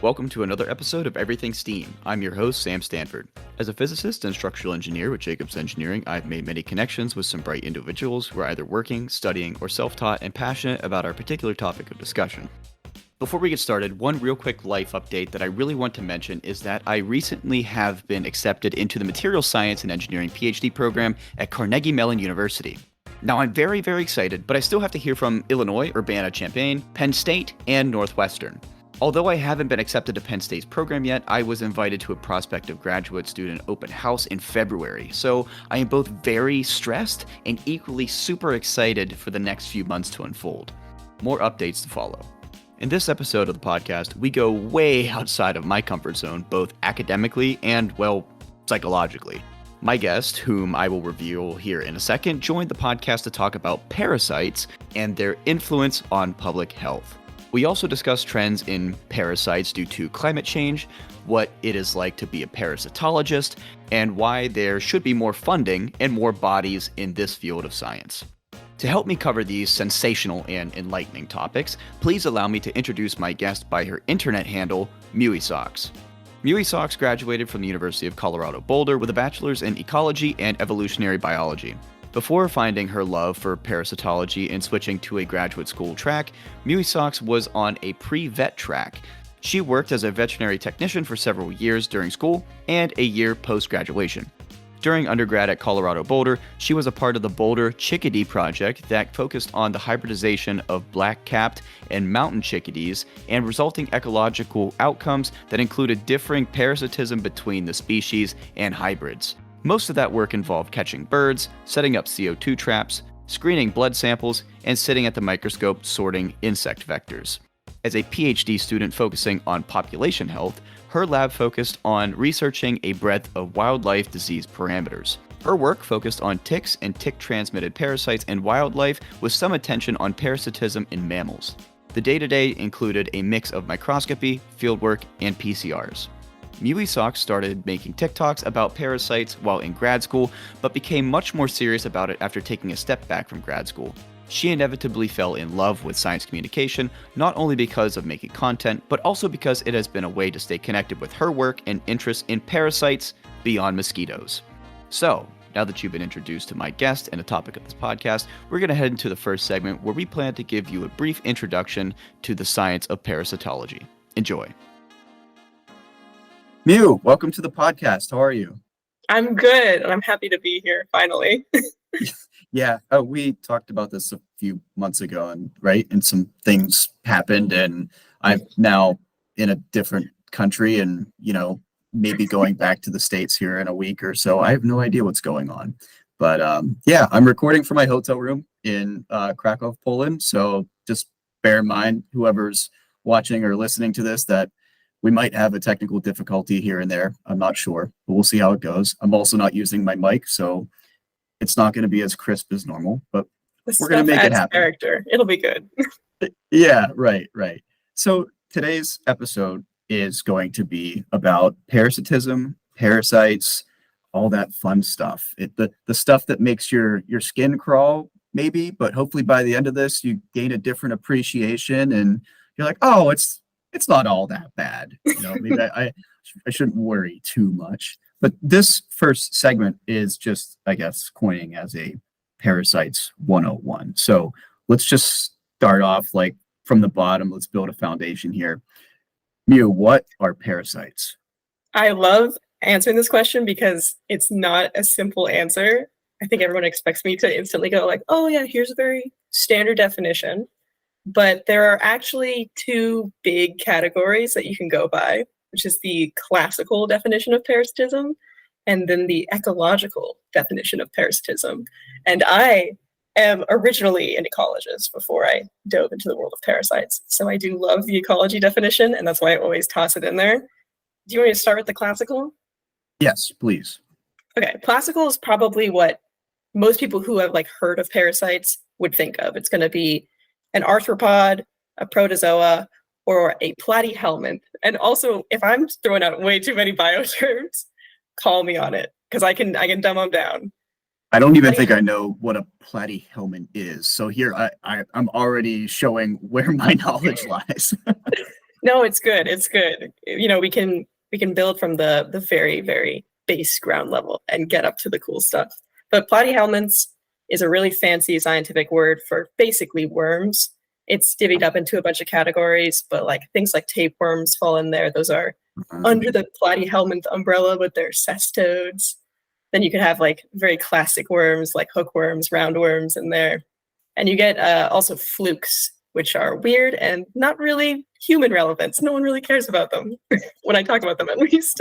Welcome to another episode of Everything STEAM. I'm your host, Sam Stanford. As a physicist and structural engineer with Jacobs Engineering, I've made many connections with some bright individuals who are either working, studying, or self-taught and passionate about our particular topic of discussion. Before we get started, one real quick life update that I really want to mention is that I recently have been accepted into the Material Science and Engineering PhD program at Carnegie Mellon University. Now, I'm very, very excited, but I still have to hear from Illinois, Urbana-Champaign, Penn State, and Northwestern. Although I haven't been accepted to Penn State's program yet, I was invited to a prospective graduate student open house in February, so I am both very stressed and equally super excited for the next few months to unfold. More updates to follow. In this episode of the podcast, we go way outside of my comfort zone, both academically and, well, psychologically. My guest, whom I will reveal here in a second, joined the podcast to talk about parasites and their influence on public health. We also discuss trends in parasites due to climate change, what it is like to be a parasitologist, and why there should be more funding and more bodies in this field of science. To help me cover these sensational and enlightening topics, please allow me to introduce my guest by her internet handle, Mewysocks. Mewysocks graduated from the University of Colorado Boulder with a bachelor's in ecology and evolutionary biology. Before finding her love for parasitology and switching to a graduate school track, Mewysocks was on a pre-vet track. She worked as a veterinary technician for several years during school and a year post-graduation. During undergrad at Colorado Boulder, she was a part of the Boulder Chickadee Project that focused on the hybridization of black-capped and mountain chickadees and resulting ecological outcomes that included differing parasitism between the species and hybrids. Most of that work involved catching birds, setting up CO2 traps, screening blood samples, and sitting at the microscope sorting insect vectors. As a PhD student focusing on population health, her lab focused on researching a breadth of wildlife disease parameters. Her work focused on ticks and tick-transmitted parasites in wildlife with some attention on parasitism in mammals. The day-to-day included a mix of microscopy, fieldwork, and PCRs. Mewysocks started making TikToks about parasites while in grad school, but became much more serious about it after taking a step back from grad school. She inevitably fell in love with science communication, not only because of making content, but also because it has been a way to stay connected with her work and interests in parasites beyond mosquitoes. So, now that you've been introduced to my guest and the topic of this podcast, we're going to head into the first segment where we plan to give you a brief introduction to the science of parasitology. Enjoy. Mew, welcome to the podcast. How are you? I'm good, and I'm happy to be here finally. Yeah, we talked about this a few months ago, and some things happened, and I'm now in a different country, and maybe going back to the States here in a week or so. I have no idea what's going on, but yeah, I'm recording from my hotel room in Krakow, Poland. So just bear in mind, whoever's watching or listening to this, that we might have a technical difficulty here and there. I'm not sure, but we'll see how it goes. I'm also not using my mic, so it's not going to be as crisp as normal, but we're going to make it happen. Character. It'll be good. Yeah, right. So today's episode is going to be about parasitism, parasites, all that fun stuff. The stuff that makes your skin crawl, maybe, but hopefully by the end of this, you gain a different appreciation and you're like, oh, it's not all that bad. Maybe I shouldn't worry too much. But this first segment is just, I guess, coining as a Parasites 101. So let's just start off like from the bottom. Let's build a foundation here. Mew, what are parasites? I love answering this question because it's not a simple answer. I think everyone expects me to instantly go like, oh yeah, here's a very standard definition. But there are actually two big categories that you can go by, which is the classical definition of parasitism and then the ecological definition of parasitism. And I am originally an ecologist before I dove into the world of parasites. So I do love the ecology definition, and that's why I always toss it in there. Do you want me to start with the classical? Yes, please. Okay, classical is probably what most people who have heard of parasites would think of. It's going to be an arthropod, a protozoa, or a platyhelminth. And also, if I'm throwing out way too many bioterms, call me on it, because I can dumb them down. I don't even think I know what a platyhelminth is. So here I'm already showing where my knowledge lies. No, it's good. It's good. We can build from the very, very base ground level and get up to the cool stuff. But platyhelminths is a really fancy scientific word for basically worms. It's divvied up into a bunch of categories, but like things like tapeworms fall in there. Those are under the platyhelminth umbrella, but they're cestodes. Then you can have like very classic worms like hookworms, roundworms in there. And you get also flukes, which are weird and not really human relevance. No one really cares about them when I talk about them, at least.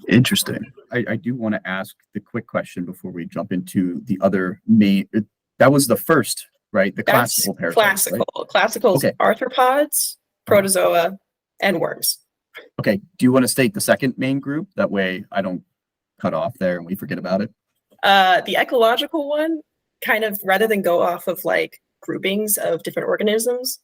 Interesting. I do want to ask the quick question before we jump into the other main. That was the first, right? The That's classical parasites. classical. Right? Classical's Okay. arthropods, protozoa, and worms. Okay. Do you want to state the second main group? That way I don't cut off there and we forget about it. The ecological one, kind of rather than go off of like groupings of different organisms,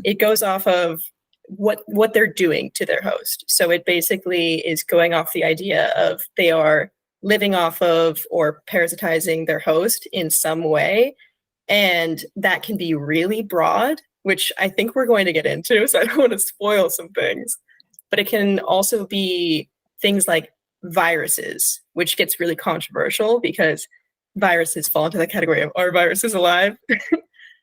it goes off of what they're doing to their host. So it basically is going off the idea of they are living off of or parasitizing their host in some way. And that can be really broad, which I think we're going to get into, so I don't want to spoil some things. But it can also be things like viruses, which gets really controversial because viruses fall into the category of, are viruses alive?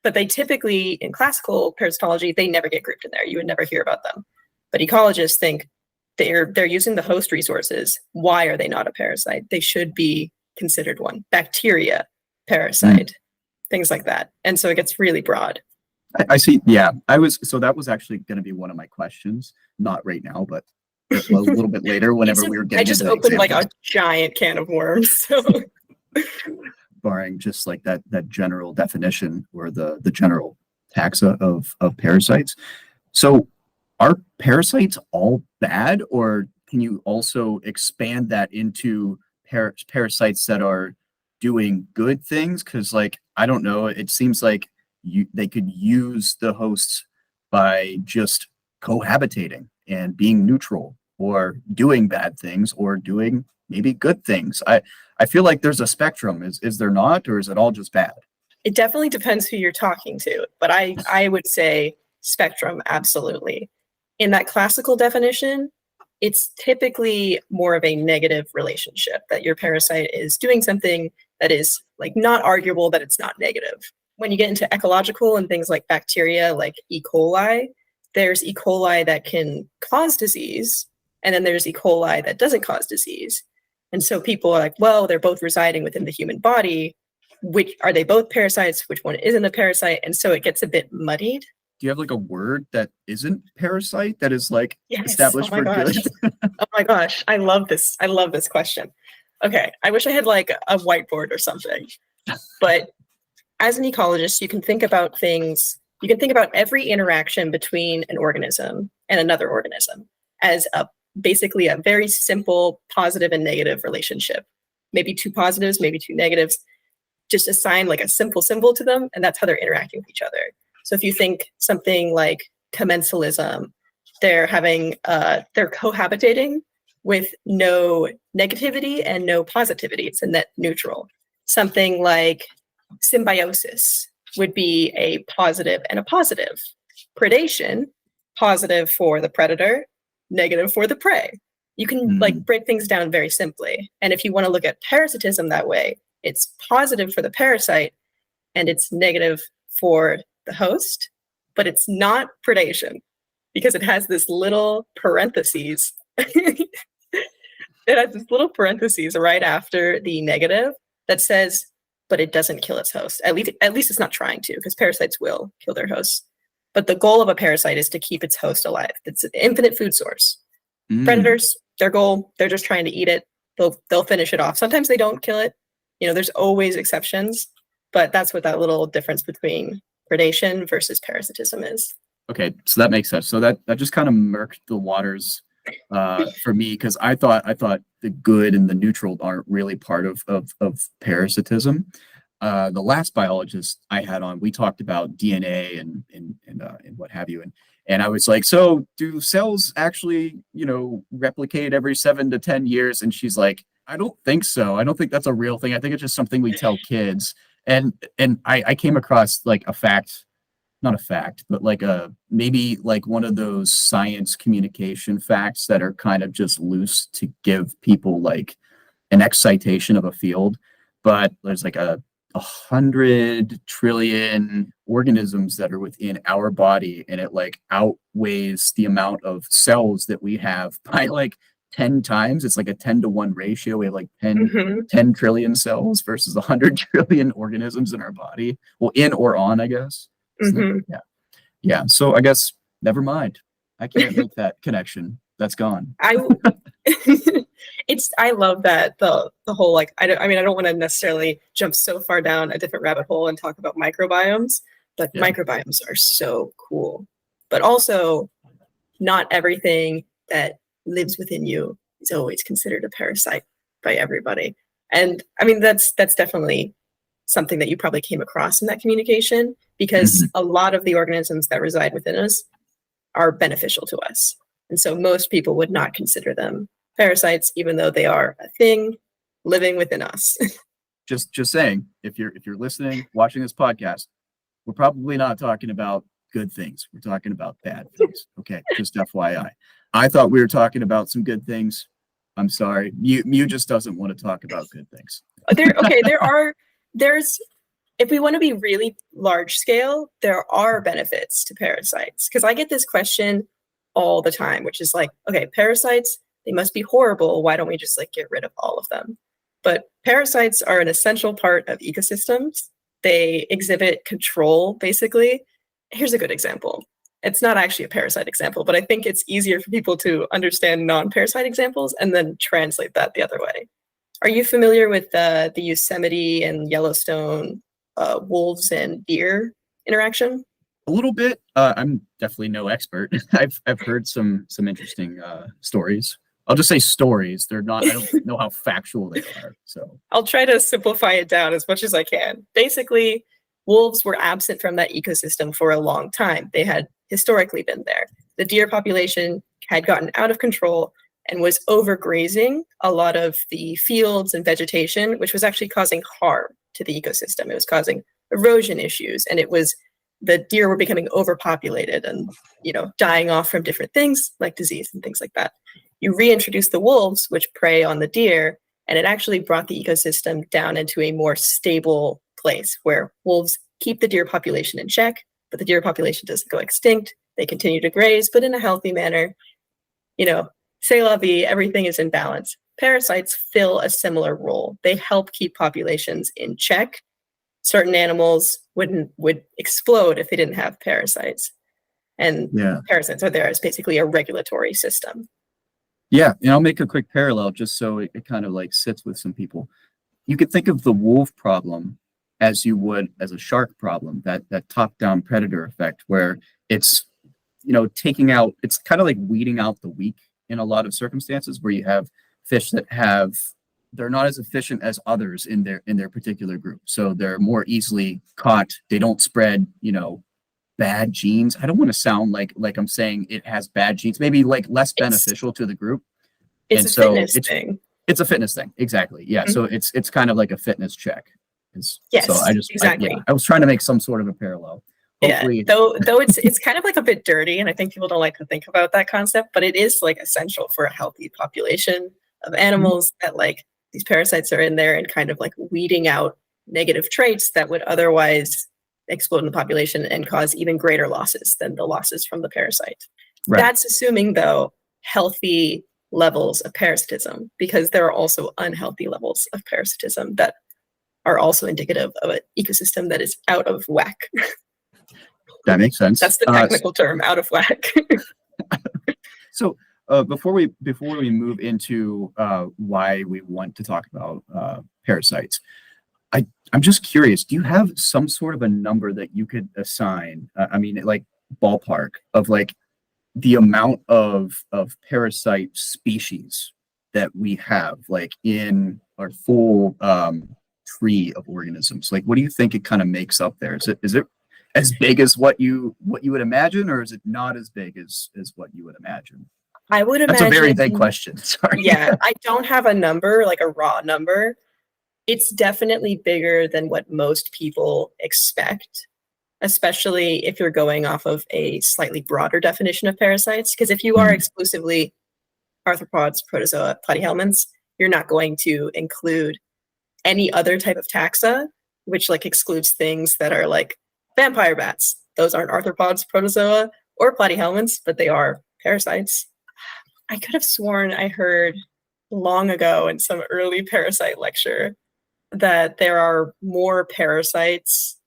But they typically, in classical parasitology, they never get grouped in there. You would never hear about them. But ecologists think they're using the host resources. Why are they not a parasite? They should be considered one. Bacteria, parasite, things like that. And so it gets really broad. I see. Yeah, so that was actually going to be one of my questions. Not right now, but a little bit later, whenever we were getting. I just opened like a giant can of worms. So. Barring just like that general definition or the general taxa of parasites. So are parasites all bad, or can you also expand that into parasites that are doing good things? Because like, I don't know, it seems like they could use the hosts by just cohabitating and being neutral, or doing bad things, or doing maybe good things. I feel like there's a spectrum. Is there not, or is it all just bad? It definitely depends who you're talking to, but I would say spectrum, absolutely. In that classical definition, it's typically more of a negative relationship, that your parasite is doing something that is like not arguable that it's not negative. When you get into ecological and things like bacteria, like E. coli, there's E. coli that can cause disease, and then there's E. coli that doesn't cause disease. And so people are like, well, they're both residing within the human body. Which are they both parasites? Which one isn't a parasite? And so it gets a bit muddied. Do you have like a word that isn't parasite that is like Yes. established for good? Oh my gosh, I love this. I love this question. Okay, I wish I had like a whiteboard or something. But as an ecologist, you can think about things. You can think about every interaction between an organism and another organism as basically a very simple positive and negative relationship. Maybe two positives, maybe two negatives. Just assign like a simple symbol to them, and that's how they're interacting with each other. So if you think something like commensalism, they're cohabitating with no negativity and no positivity. It's a net neutral. Something like symbiosis would be a positive and a positive. Predation, positive for the predator, negative for the prey. You can like break things down very simply. And if you want to look at parasitism that way, it's positive for the parasite and it's negative for the host, but it's not predation because it has this little parentheses. It has this little parentheses right after the negative that says, but it doesn't kill its host. At least it's not trying to, because parasites will kill their hosts. But the goal of a parasite is to keep its host alive. It's an infinite food source. Predators, their goal, they're just trying to eat it. They'll finish it off. Sometimes they don't kill it. You know, there's always exceptions, but that's what that little difference between predation versus parasitism is. Okay, so that makes sense. So that just kind of murked the waters for me, because I thought the good and the neutral aren't really part of parasitism. The last biologist I had on, we talked about DNA and what have you, and I was like, so do cells actually, replicate every 7 to 10 years? And she's like, I don't think so. I don't think that's a real thing. I think it's just something we tell kids. And I came across like a fact not a fact, but like a maybe like one of those science communication facts that are kind of just loose to give people like an excitation of a field. But there's like a 100 trillion organisms that are within our body, and it like outweighs the amount of cells that we have by like 10 times. It's like a 10-to-1 ratio. We have like 10 trillion cells versus 100 trillion organisms in our body. Well, in or on, I guess. Yeah. Yeah. So I guess never mind. I can't make that connection. That's gone. I I love that the whole like I don't want to necessarily jump so far down a different rabbit hole and talk about microbiomes, but microbiomes are so cool. But also, not everything that lives within you is always considered a parasite by everybody. And I mean that's definitely something that you probably came across in that communication, because a lot of the organisms that reside within us are beneficial to us. And so most people would not consider them parasites, even though they are a thing living within us. just saying, if you're listening, watching this podcast, we're probably not talking about good things. We're talking about bad things. Okay, just FYI. I thought we were talking about some good things. I'm sorry. Mew just doesn't want to talk about good things. There's if we want to be really large scale, there are benefits to parasites. Because I get this question all the time, which is like, okay, parasites, they must be horrible. Why don't we just like get rid of all of them? But parasites are an essential part of ecosystems. They exhibit control, basically. Here's a good example. It's not actually a parasite example, but I think it's easier for people to understand non-parasite examples and then translate that the other way. Are you familiar with the Yosemite and Yellowstone wolves and deer interaction? A little bit. I'm definitely no expert. I've heard some interesting stories. I'll just say stories. They're not. I don't know how factual they are. So I'll try to simplify it down as much as I can. Basically, wolves were absent from that ecosystem for a long time. They had historically been there. The deer population had gotten out of control and was overgrazing a lot of the fields and vegetation, which was actually causing harm to the ecosystem. It was causing erosion issues, and the deer were becoming overpopulated and, dying off from different things like disease and things like that. You reintroduce the wolves, which prey on the deer, and it actually brought the ecosystem down into a more stable place where wolves keep the deer population in check, but the deer population doesn't go extinct. They continue to graze, but in a healthy manner. C'est la vie, everything is in balance. Parasites fill a similar role. They help keep populations in check. Certain animals would explode if they didn't have parasites. And parasites are there as basically a regulatory system. Yeah, and I'll make a quick parallel just so it kind of like sits with some people. You could think of the wolf problem as you would as a shark problem, that top-down predator effect, where it's taking out, it's kind of like weeding out the weak in a lot of circumstances, where you have fish that they're not as efficient as others in their particular group, so they're more easily caught. They don't spread bad genes. I don't want to sound like I'm saying it has bad genes, maybe like less beneficial to the group. It's a fitness thing. It's a fitness thing, exactly. Yeah. So it's kind of like a fitness check. Yes, so exactly. I was trying to make some sort of a parallel. Hopefully. Yeah, though it's kind of like a bit dirty, and I think people don't like to think about that concept, but it is like essential for a healthy population of animals that like these parasites are in there and kind of like weeding out negative traits that would otherwise explode in the population and cause even greater losses than the losses from the parasite. Right. That's assuming, though, healthy levels of parasitism, because there are also unhealthy levels of parasitism that are also indicative of an ecosystem that is out of whack. That makes sense. That's the technical term, out of whack. So before we move into why we want to talk about parasites, I'm just curious, do you have some sort of a number that you could assign? Like ballpark of like the amount of parasite species that we have like in our full tree of organisms? Like, what do you think it kind of makes up there? Is it as big as what you would imagine, or is it not as big as what you would imagine? I would imagine. That's a very big question. Sorry. Yeah, I don't have a number, like a raw number. It's definitely bigger than what most people expect. especially if you're going off of a slightly broader definition of parasites. Because if you are exclusively arthropods, protozoa, platyhelminths, you're not going to include any other type of taxa, which like excludes things that are like vampire bats. Those aren't arthropods, protozoa, or platyhelminths, but they are parasites. I could have sworn I heard long ago in some early parasite lecture that there are more parasites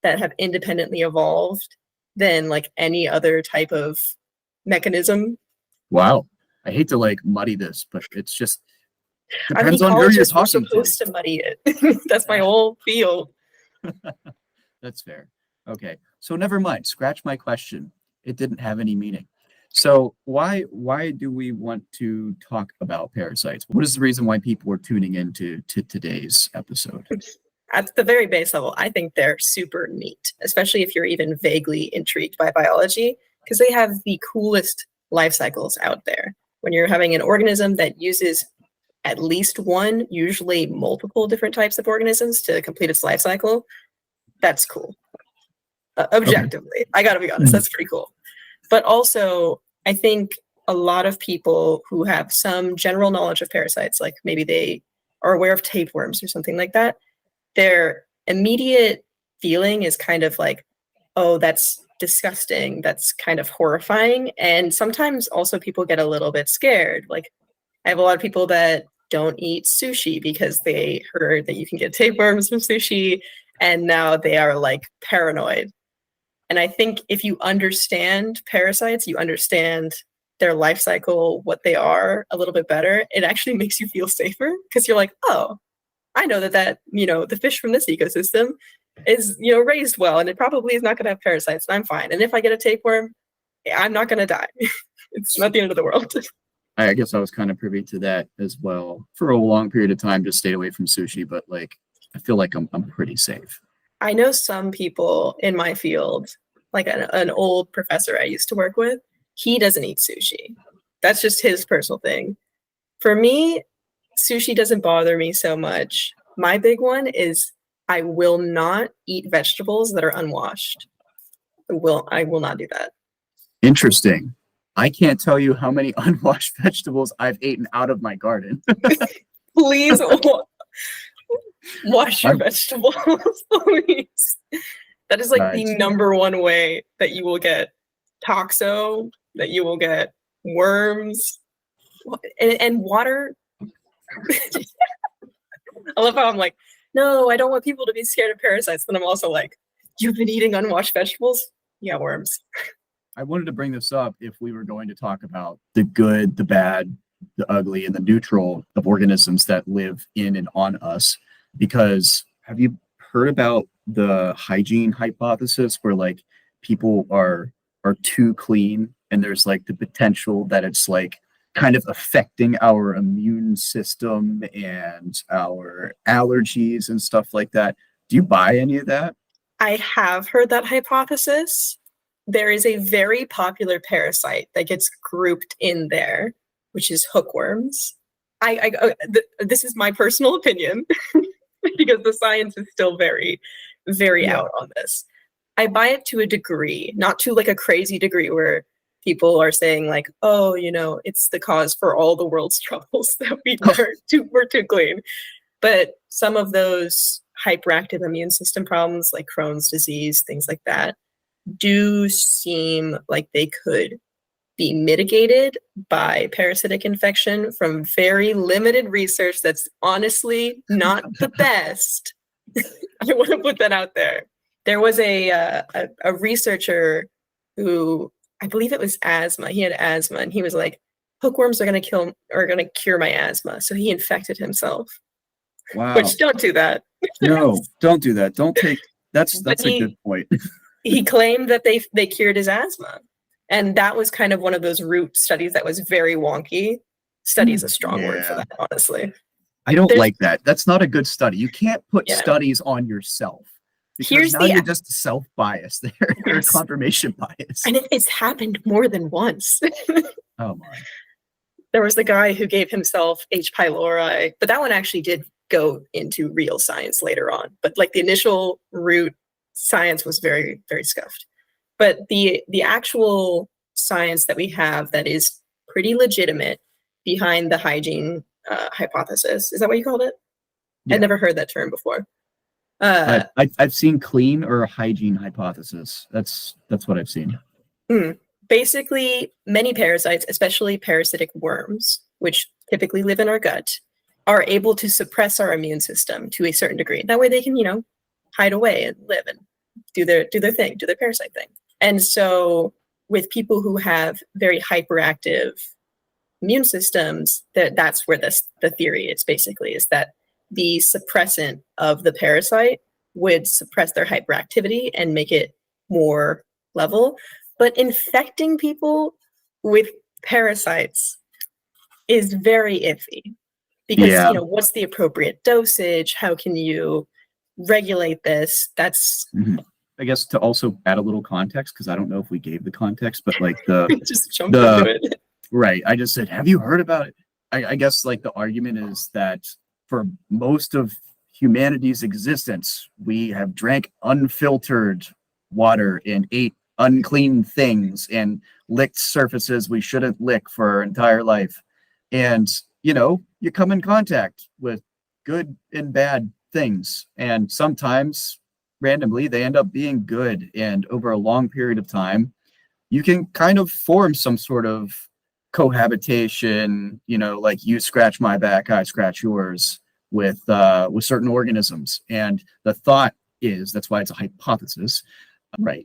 that have independently evolved than like any other type of mechanism. Wow. I hate to like muddy this, but it's just depends I mean, on who you're ecologists were talking supposed to muddy it. That's my whole field. That's fair. Okay. So never mind. Scratch my question. It didn't have any meaning. So why do we want to talk about parasites? What is the reason why people are tuning into today's episode? At the very base level, I think they're super neat, especially if you're even vaguely intrigued by biology, because they have the coolest life cycles out there. When you're having an organism that uses at least one, usually multiple different types of organisms to complete its life cycle, that's cool. Objectively, okay. I gotta be honest, that's pretty cool. But also, I think a lot of people who have some general knowledge of parasites, like maybe they are aware of tapeworms or something like that, their immediate feeling is kind of like, oh, that's disgusting, that's kind of horrifying. And sometimes also people get a little bit scared. Like I have a lot of people that don't eat sushi because they heard that you can get tapeworms from sushi, and now they are like paranoid. And I think if you understand parasites, you understand their life cycle, what they are a little bit better, it actually makes you feel safer, because you're like, oh, I know that, the fish from this ecosystem is, raised well, and it probably is not going to have parasites, and I'm fine. And if I get a tapeworm, I'm not going to die. It's not the end of the world. I guess I was kind of privy to that as well. For a long period of time, just stayed away from sushi, but like, I feel like I'm pretty safe. I know some people in my field, like an old professor I used to work with, he doesn't eat sushi. That's just his personal thing. For me, sushi doesn't bother me so much. My big one is I will not eat vegetables that are unwashed. I will not do that. Interesting. I can't tell you how many unwashed vegetables I've eaten out of my garden. Please wash your vegetables, please. That is like the number one way that you will get toxo, that you will get worms, and water. I love how I'm like, no, I don't want people to be scared of parasites. But I'm also like, you've been eating unwashed vegetables? Yeah, worms. I wanted to bring this up if we were going to talk about the good, the bad, the ugly, and the neutral of organisms that live in and on us. Because have you heard about the hygiene hypothesis, where like people are too clean, and there's like the potential that it's like kind of affecting our immune system and our allergies and stuff like that? Do you buy any of that? I have heard that hypothesis. There is a very popular parasite that gets grouped in there, which is hookworms. This is my personal opinion because the science is still very, very out on this. I buy it to a degree, not to like a crazy degree where people are saying like, oh, it's the cause for all the world's troubles that we're too clean. But some of those hyperactive immune system problems like Crohn's disease, things like that, do seem like they could be mitigated by parasitic infection from very limited research that's honestly not the best. I want to put that out there. There was a researcher who, I believe it was asthma. He had asthma, and he was like, hookworms are going to cure my asthma. So he infected himself. Wow. Which, don't do that. No, don't do that. Don't take, that's a good point. He claimed that they cured his asthma. And that was kind of one of those root studies that was very wonky. Study is a strong word for that, honestly. I don't like that. That's not a good study. You can't put studies on yourself. Because now you're just self-biased there, or confirmation bias. And it's happened more than once. Oh my. There was the guy who gave himself H. pylori, but that one actually did go into real science later on. But like the initial root science was very, very scuffed. But the actual science that we have that is pretty legitimate behind the hygiene hypothesis, is that what you called it? Yeah. I'd never heard that term before. I've seen clean or hygiene hypothesis. That's what I've seen. Basically, many parasites, especially parasitic worms, which typically live in our gut, are able to suppress our immune system to a certain degree. That way they can, hide away and live and do their thing, do their parasite thing. And so with people who have very hyperactive immune systems, that's where the theory is basically, is that the suppressant of the parasite would suppress their hyperactivity and make it more level. But infecting people with parasites is very iffy because, what's the appropriate dosage? How can you regulate this? That's I guess to also add a little context, because I don't know if we gave the context, but like just jump into it. Right. I just said, have you heard about it? I guess like the argument is that for most of humanity's existence, we have drank unfiltered water and ate unclean things and licked surfaces we shouldn't lick for our entire life. And, you come in contact with good and bad things. And sometimes randomly they end up being good. And over a long period of time, you can kind of form some sort of cohabitation, like you scratch my back, I scratch yours with certain organisms. And the thought is, that's why it's a hypothesis, right?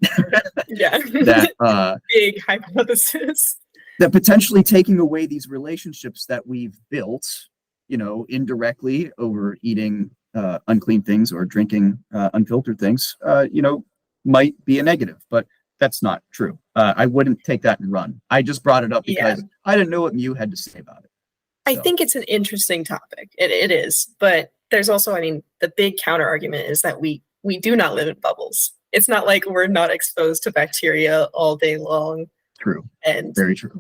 Yeah. That big hypothesis. That potentially taking away these relationships that we've built, indirectly over eating unclean things or drinking unfiltered things, might be a negative, but that's not true. I wouldn't take that and run. I just brought it up because I didn't know what Mew had to say about it. I think it's an interesting topic. It is, but there's also, the big counter argument is that we do not live in bubbles. It's not like we're not exposed to bacteria all day long. True. And very true.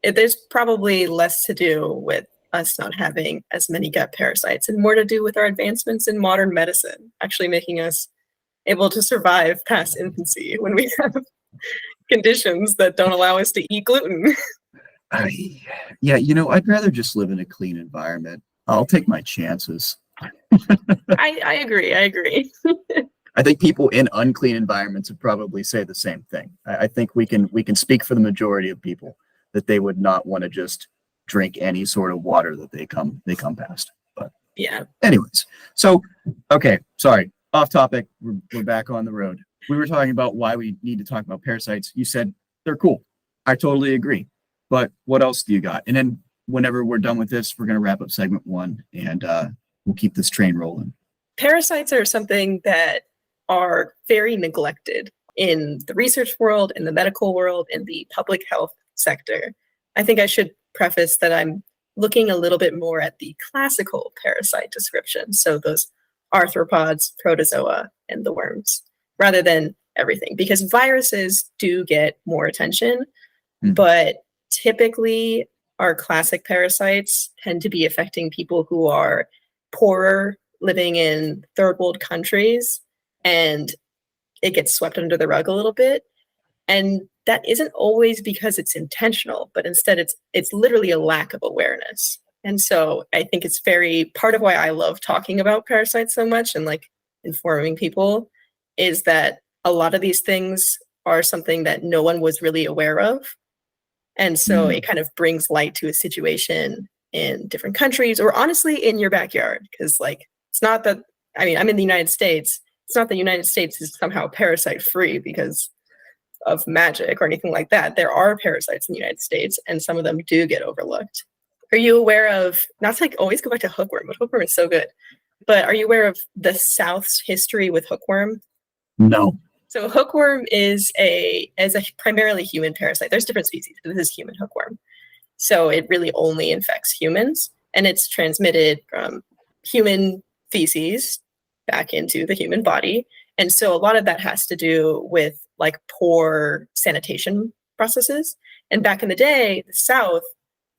There's probably less to do with us not having as many gut parasites and more to do with our advancements in modern medicine, actually making us able to survive past infancy when we have conditions that don't allow us to eat gluten. I'd rather just live in a clean environment. I'll take my chances. I agree. I think people in unclean environments would probably say the same thing. I think we can speak for the majority of people that they would not want to just drink any sort of water that they come past. But anyways, so okay, sorry, off topic. We're back on the road. We were talking about why we need to talk about parasites. You said they're cool. I totally agree. But what else do you got? And then whenever we're done with this, we're going to wrap up segment 1 and we'll keep this train rolling. Parasites are something that are very neglected in the research world, in the medical world, in the public health sector. I think I should preface that I'm looking a little bit more at the classical parasite description, so those arthropods, protozoa, and the worms, rather than everything, because viruses do get more attention, but typically our classic parasites tend to be affecting people who are poorer, living in third world countries, and it gets swept under the rug a little bit. And that isn't always because it's intentional, but instead it's literally a lack of awareness. And so I think it's very part of why I love talking about parasites so much and like informing people is that a lot of these things are something that no one was really aware of. And so it kind of brings light to a situation in different countries or honestly in your backyard. Because like, it's not that, I'm in the United States. It's not that the United States is somehow parasite free because of magic or anything like that. There are parasites in the United States and some of them do get overlooked. Are you aware of, not to like always go back to hookworm, but hookworm is so good, but are you aware of the South's history with hookworm? No. So hookworm is a primarily human parasite. There's different species, but this is human hookworm. So it really only infects humans and it's transmitted from human feces back into the human body. And so a lot of that has to do with like poor sanitation processes. And back in the day, the South,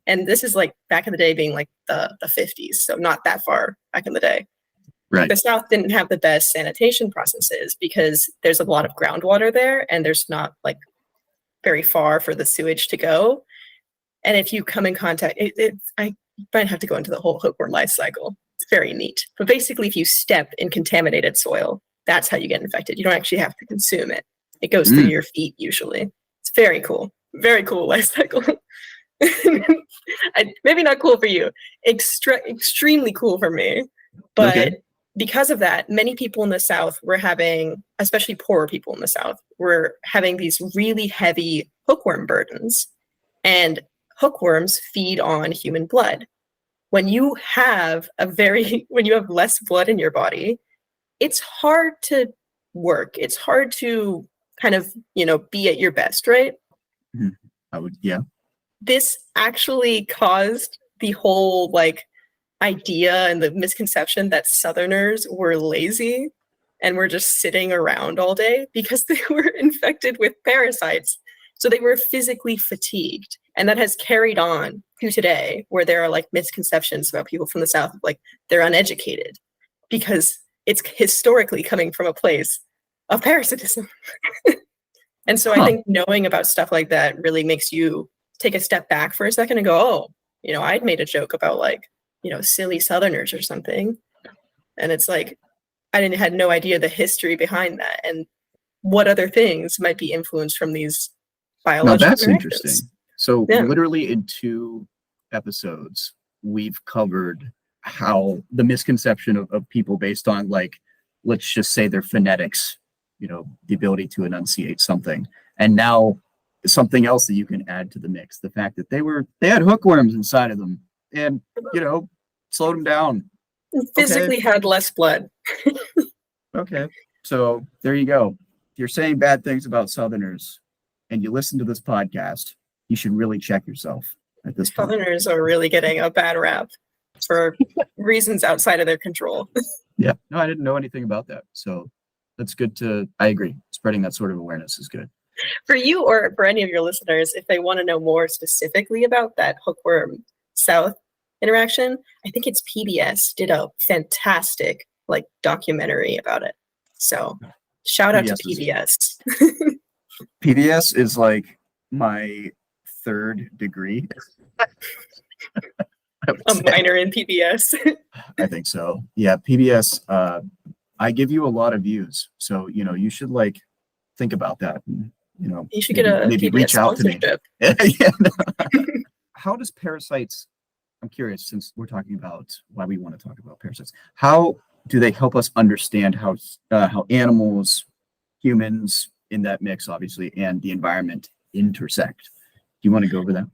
and this is like back in the day being like the 50s, so not that far back in the day, Right. The South didn't have the best sanitation processes because there's a lot of groundwater there and there's not like very far for the sewage to go. And if you come in contact, I might have to go into the whole hookworm life cycle. It's very neat. But basically, if you step in contaminated soil, that's how you get infected. You don't actually have to consume it. It goes through your feet usually. It's very cool. Very cool life cycle. Maybe not cool for you. Extremely cool for me. But because of that, many people in the South were having, especially poorer people in the South, were having these really heavy hookworm burdens. And hookworms feed on human blood. When you have less blood in your body, it's hard to work. It's hard to kind of, be at your best, right? Yeah. This actually caused the whole idea and the misconception that Southerners were lazy and were just sitting around all day because they were infected with parasites. So they were physically fatigued. And that has carried on to today, where there are misconceptions about people from the South, they're uneducated because it's historically coming from a place of parasitism. And so I think knowing about stuff like that really makes you take a step back for a second and go, I'd made a joke about silly Southerners or something. And it's I had no idea the history behind that and what other things might be influenced from these biological Now that's interactions. interesting. So literally in 2 episodes, we've covered how the misconception of people based on let's just say their phonetics, the ability to enunciate something. And now something else that you can add to the mix, the fact that they had hookworms inside of them and, slowed them down. Physically had less blood. Okay. So there you go. If you're saying bad things about Southerners and you listen to this podcast, you should really check yourself at this point. Southerners are really getting a bad rap for reasons outside of their control. Yeah. No, I didn't know anything about that. So that's good I agree. Spreading that sort of awareness is good. For you or for any of your listeners, if they want to know more specifically about that hookworm South interaction, I think it's PBS did a fantastic documentary about it. So shout out to PBS. PBS is my 3rd degree. A minor in PBS. I think so. Yeah, PBS. I give you a lot of views, so you should think about that. And, you should get a maybe PBS reach out to me. Yeah. How does Parasites? I'm curious, since we're talking about why we want to talk about parasites. How do they help us understand how animals, humans in that mix, obviously, and the environment intersect? Do you want to go over that?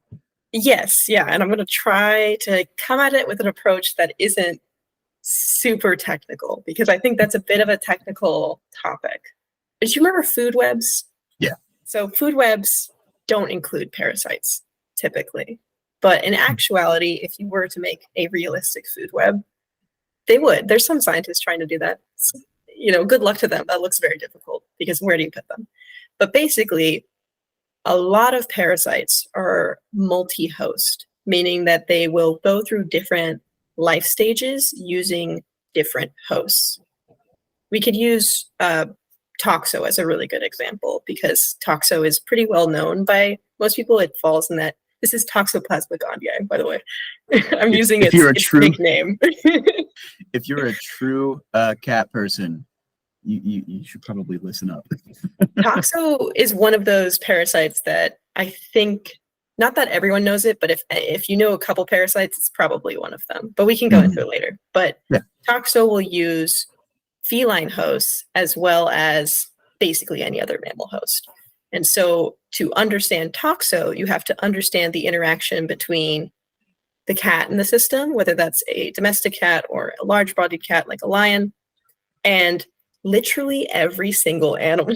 Yes, yeah, and I'm going to try to come at it with an approach that isn't super technical, because I think that's a bit of a technical topic. Do you remember food webs? Yeah. So food webs don't include parasites, typically. But in actuality, if you were to make a realistic food web, they would. There's some scientists trying to do that. Good luck to them. That looks very difficult, because where do you put them? But basically, a lot of parasites are multi-host, meaning that they will go through different life stages using different hosts. We could use toxo as a really good example, because toxo is pretty well known by most people. It falls in that. This is Toxoplasma gondii, by the way. I'm using its big name. If you're a true cat person, you should probably listen up. Toxo is one of those parasites that I think, not that everyone knows it, but if you know a couple parasites, it's probably one of them. But we can go into it later. But Toxo will use feline hosts as well as basically any other mammal host. And so to understand toxo, you have to understand the interaction between the cat in the system, whether that's a domestic cat or a large-bodied cat like a lion, and literally every single animal,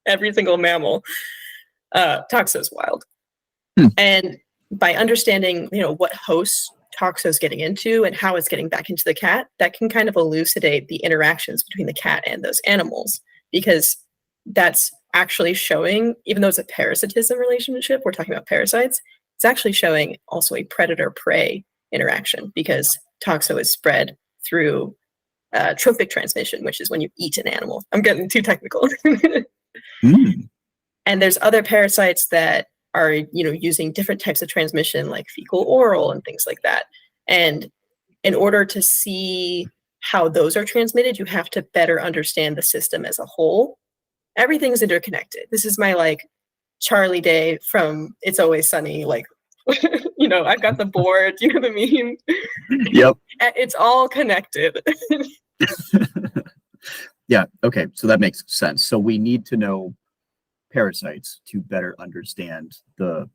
every single mammal. Toxo is wild. And by understanding, what hosts toxo is getting into and how it's getting back into the cat, that can kind of elucidate the interactions between the cat and those animals, because that's actually showing, even though it's a parasitism relationship, we're talking about parasites, it's actually showing also a predator-prey interaction, because toxo is spread through trophic transmission, which is when you eat an animal. I'm getting too technical. Mm. And there's other parasites that are, using different types of transmission, like fecal oral and things like that. And in order to see how those are transmitted, you have to better understand the system as a whole. Everything's interconnected. This is my like Charlie Day from It's Always Sunny. Like, I've got the board. You know what I mean? Yep. It's all connected. Yeah. Okay. So that makes sense. So we need to know parasites to better understand the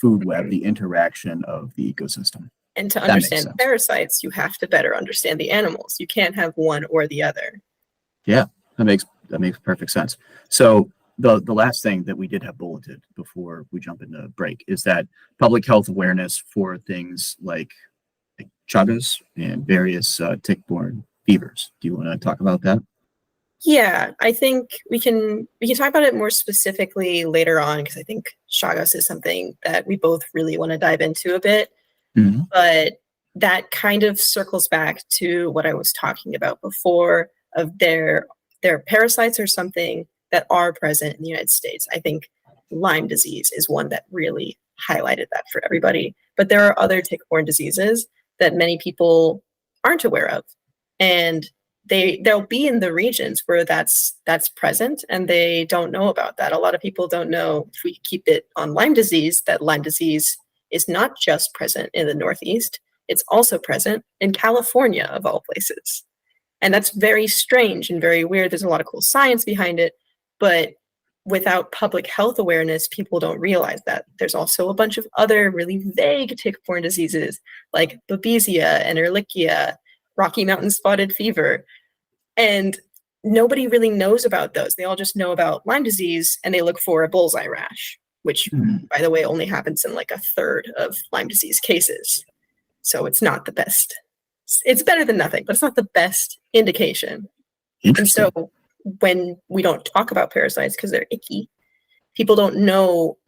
food web, the interaction of the ecosystem. And to That makes understand sense. parasites, you have to better understand the animals. You can't have one or the other. Yeah, that makes perfect sense. So the last thing that we did have bulleted before we jump into break is that public health awareness for things like Chagas and various tick-borne fevers. Do you want to talk about that? Yeah, I think we can talk about it more specifically later on, because I think Chagas is something that we both really want to dive into a bit. Mhm. But that kind of circles back to what I was talking about before of their parasites are something that are present in the United States. I think Lyme disease is one that really highlighted that for everybody. But there are other tick-borne diseases that many people aren't aware of. And they'll be in the regions where that's present, and they don't know about that. A lot of people don't know, if we keep it on Lyme disease, that Lyme disease is not just present in the Northeast, it's also present in California, of all places. And that's very strange and very weird. There's a lot of cool science behind it, but without public health awareness, people don't realize that. There's also a bunch of other really vague tick-borne diseases like Babesia and Ehrlichia, Rocky Mountain spotted fever. And nobody really knows about those. They all just know about Lyme disease, and they look for a bullseye rash, which, by the way, only happens in like a third of Lyme disease cases. So it's not the best. It's better than nothing, but it's not the best indication. And so when we don't talk about parasites because they're icky, people don't know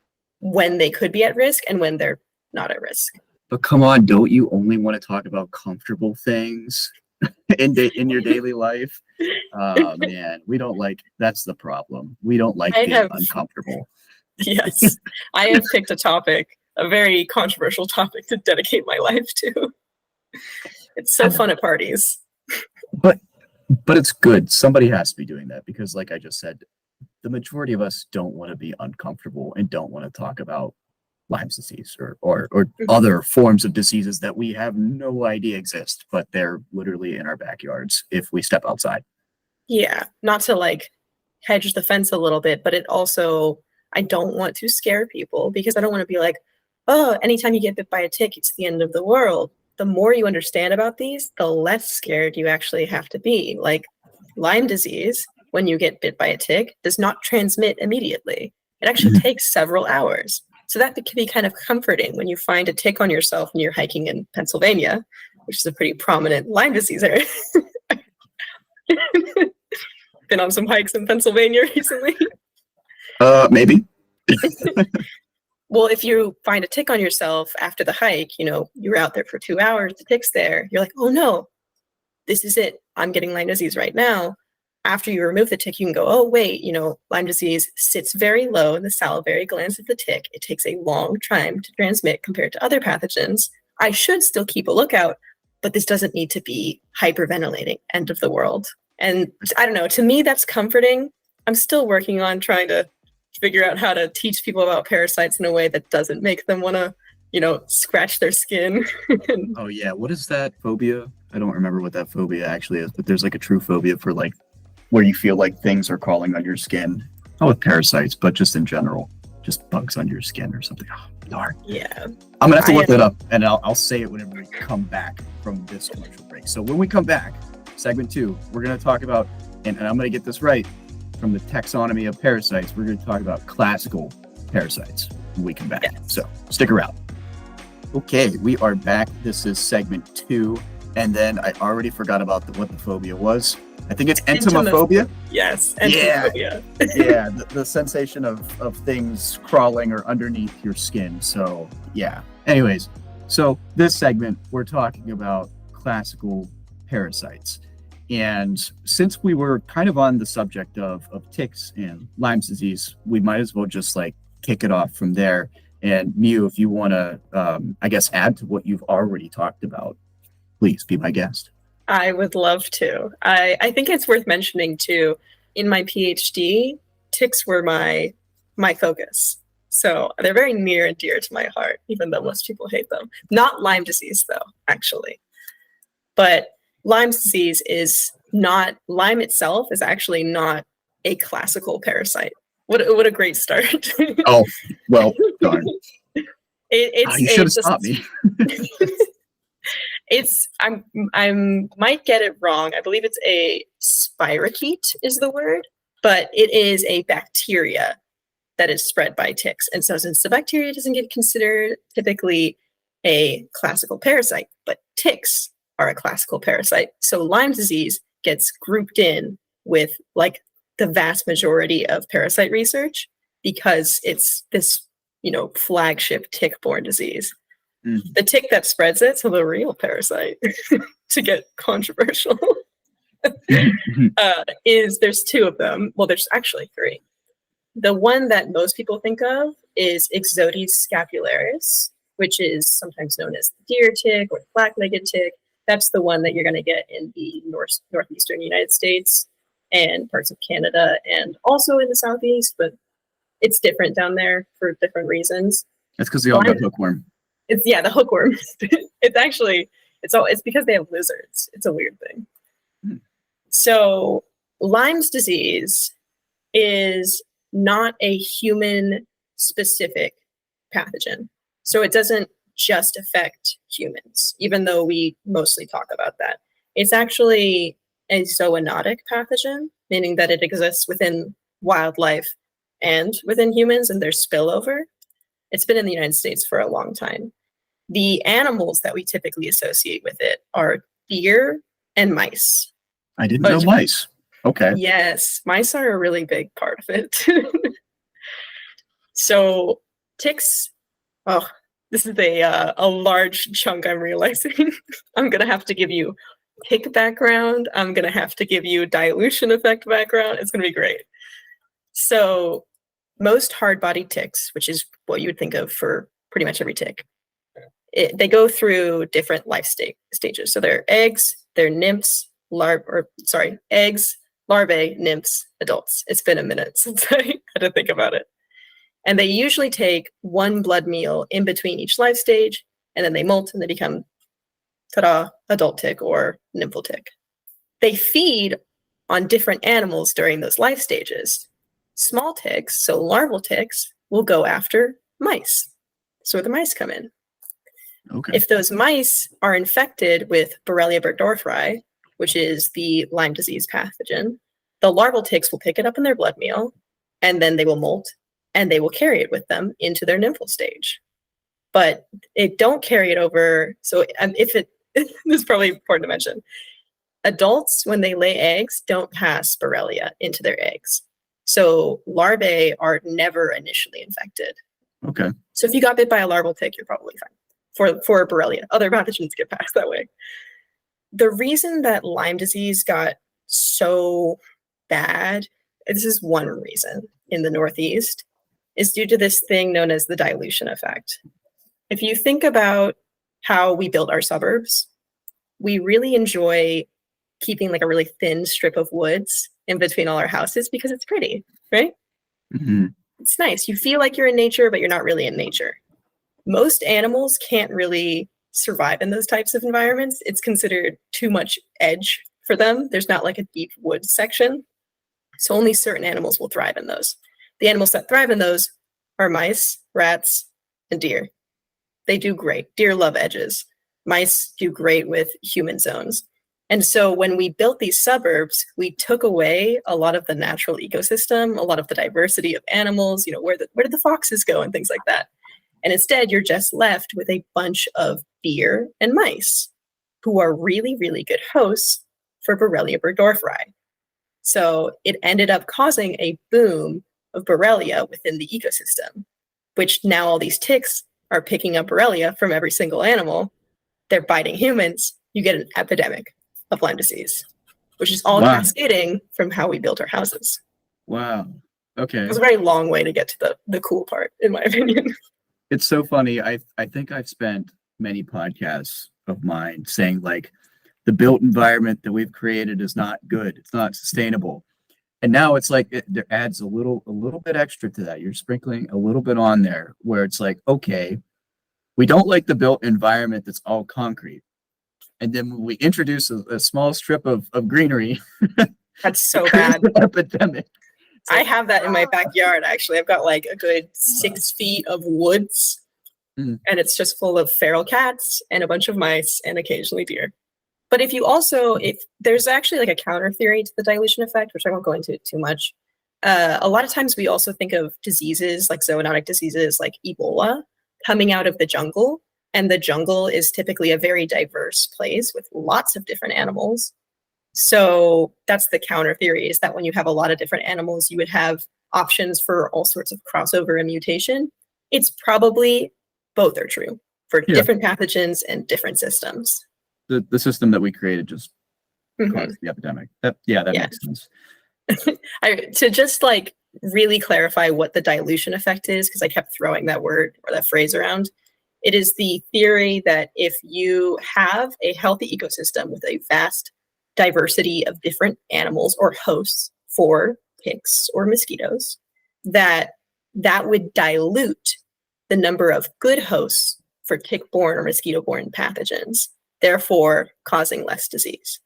when they could be at risk and when they're not at risk. But come on, don't you only want to talk about comfortable things in your daily life? Man, we don't like, that's the problem. We don't like being uncomfortable. Yes, I have picked a topic, a very controversial topic to dedicate my life to. It's so fun at parties. But it's good. Somebody has to be doing that, because like I just said, the majority of us don't want to be uncomfortable and don't want to talk about Lyme disease or other forms of diseases that we have no idea exist, but they're literally in our backyards if we step outside. Yeah, not to like hedge the fence a little bit, but it also, I don't want to scare people, because I don't want to be like, oh, anytime you get bit by a tick, it's the end of the world. The more you understand about these, the less scared you actually have to be. Like Lyme disease, when you get bit by a tick, does not transmit immediately. It actually takes several hours. So that can be kind of comforting when you find a tick on yourself and you're hiking in Pennsylvania, which is a pretty prominent Lyme disease area. Been on some hikes in Pennsylvania recently. Maybe. Well, if you find a tick on yourself after the hike, you're out there for 2 hours, the tick's there, you're like, oh no, this is it. I'm getting Lyme disease right now. After you remove the tick, you can go, oh wait, Lyme disease sits very low in the salivary glands of the tick. It takes a long time to transmit compared to other pathogens. I should still keep a lookout, but this doesn't need to be hyperventilating, end of the world. And I don't know, to me, that's comforting. I'm still working on trying to figure out how to teach people about parasites in a way that doesn't make them want to, scratch their skin. Oh yeah, what is that phobia? I don't remember what that phobia actually is, but there's like a true phobia for like where you feel like things are crawling on your skin. Not with parasites, but just in general, just bugs on your skin or something. Oh, darn. Yeah. I'm gonna have to look that up, and I'll say it whenever we come back from this commercial break. So when we come back, segment 2, we're gonna talk about, and I'm gonna get this right, from the taxonomy of parasites, we're going to talk about classical parasites when we come back. Yes. So stick around. Okay, we are back. This is segment 2. And then I already forgot about what the phobia was. I think it's entomophobia. Yes, entomophobia. Yeah, the sensation of things crawling or underneath your skin. So yeah. Anyways, so this segment, we're talking about classical parasites. And since we were kind of on the subject of ticks and Lyme's disease, we might as well just like kick it off from there. And Mew, if you want to, I guess, add to what you've already talked about, please be my guest. I would love to. I think it's worth mentioning too, in my PhD, ticks were my focus. So they're very near and dear to my heart, even though most people hate them. Not Lyme disease, though, actually. But Lyme's disease is not, Lyme itself is actually not a classical parasite. What a great start. Oh, well, darn. You should have stopped me. I might get it wrong. I believe it's a spirochete is the word, but it is a bacteria that is spread by ticks. And so since the bacteria doesn't get considered typically a classical parasite, but ticks are a classical parasite. So Lyme disease gets grouped in with like the vast majority of parasite research because it's this, flagship tick-borne disease. The tick that spreads it, so the real parasite, to get controversial, there's two of them. Well, there's actually three. The one that most people think of is Ixodes scapularis, which is sometimes known as the deer tick or the black-legged tick. That's the one that you're going to get in the northeastern United States and parts of Canada and also in the southeast, but it's different down there for different reasons. That's because they all got hookworm. It's the hookworm. It's because they have lizards. It's a weird thing. So Lyme's disease is not a human specific pathogen. So it doesn't just affect humans, even though we mostly talk about that. It's actually a zoonotic pathogen, meaning that it exists within wildlife and within humans, and there's spillover. It's been in the United States for a long time. The animals that we typically associate with it are deer and mice. I didn't know mice. Okay. Yes, mice are a really big part of it. So ticks, this is a large chunk I'm realizing. I'm going to have to give you tick background. I'm going to have to give you dilution effect background. It's going to be great. So most hard-bodied ticks, which is what you would think of for pretty much every tick, they go through different life stages. So they're eggs, they're nymphs, eggs, larvae, nymphs, adults. It's been a minute since I had to think about it. And they usually take one blood meal in between each life stage, and then they molt and they become, adult tick or nymphal tick. They feed on different animals during those life stages. Small ticks, so larval ticks, will go after mice. So the mice come in. Okay. If those mice are infected with Borrelia burgdorferi, which is the Lyme disease pathogen, the larval ticks will pick it up in their blood meal, and then they will molt, and they will carry it with them into their nymphal stage. But it don't carry it over. So this is probably important to mention. Adults, when they lay eggs, don't pass Borrelia into their eggs. So larvae are never initially infected. Okay. So if you got bit by a larval tick, you're probably fine for Borrelia. Other pathogens get passed that way. The reason that Lyme disease got so bad, this is one reason in the Northeast, is due to this thing known as the dilution effect. If you think about how we build our suburbs, we really enjoy keeping like a really thin strip of woods in between all our houses because it's pretty, right? Mm-hmm. It's nice. You feel like you're in nature, but you're not really in nature. Most animals can't really survive in those types of environments. It's considered too much edge for them. There's not like a deep woods section. So only certain animals will thrive in those. The animals that thrive in those are mice, rats, and deer. They do great. Deer love edges. Mice do great with human zones. And so when we built these suburbs, we took away a lot of the natural ecosystem, a lot of the diversity of animals, where did the foxes go and things like that. And instead, you're just left with a bunch of deer and mice who are really, really good hosts for Borrelia burgdorferi. So it ended up causing a boom of Borrelia within the ecosystem, which now all these ticks are picking up Borrelia from every single animal. They're biting humans. You get an epidemic of Lyme disease. which is all Wow. cascading from how we built our houses. Wow. Okay. It was a very long way to get to the cool part, in my opinion. It's so funny. I think I've spent many podcasts of mine saying like the built environment that we've created is not good. It's not sustainable. And now it's like there adds a little bit extra to that. You're sprinkling a little bit on there where it's like, okay, we don't like the built environment that's all concrete. And then when we introduce a small strip of greenery, That's so bad. epidemic. I have that in my backyard, actually. I've got like a good 6 feet of woods, Mhm. and it's just full of feral cats and a bunch of mice and occasionally deer. But if there's actually like a counter theory to the dilution effect, which I won't go into too much. A lot of times we also think of diseases like zoonotic diseases like Ebola coming out of the jungle. And the jungle is typically a very diverse place with lots of different animals. So that's the counter theory, is that when you have a lot of different animals, you would have options for all sorts of crossover and mutation. It's probably both are true for different pathogens and different systems. The system that we created just Mhm. caused the epidemic. That makes sense. To just like really clarify what the dilution effect is, because I kept throwing that word or that phrase around. It is the theory that if you have a healthy ecosystem with a vast diversity of different animals or hosts for ticks or mosquitoes, that would dilute the number of good hosts for tick-borne or mosquito-borne pathogens, therefore causing less disease.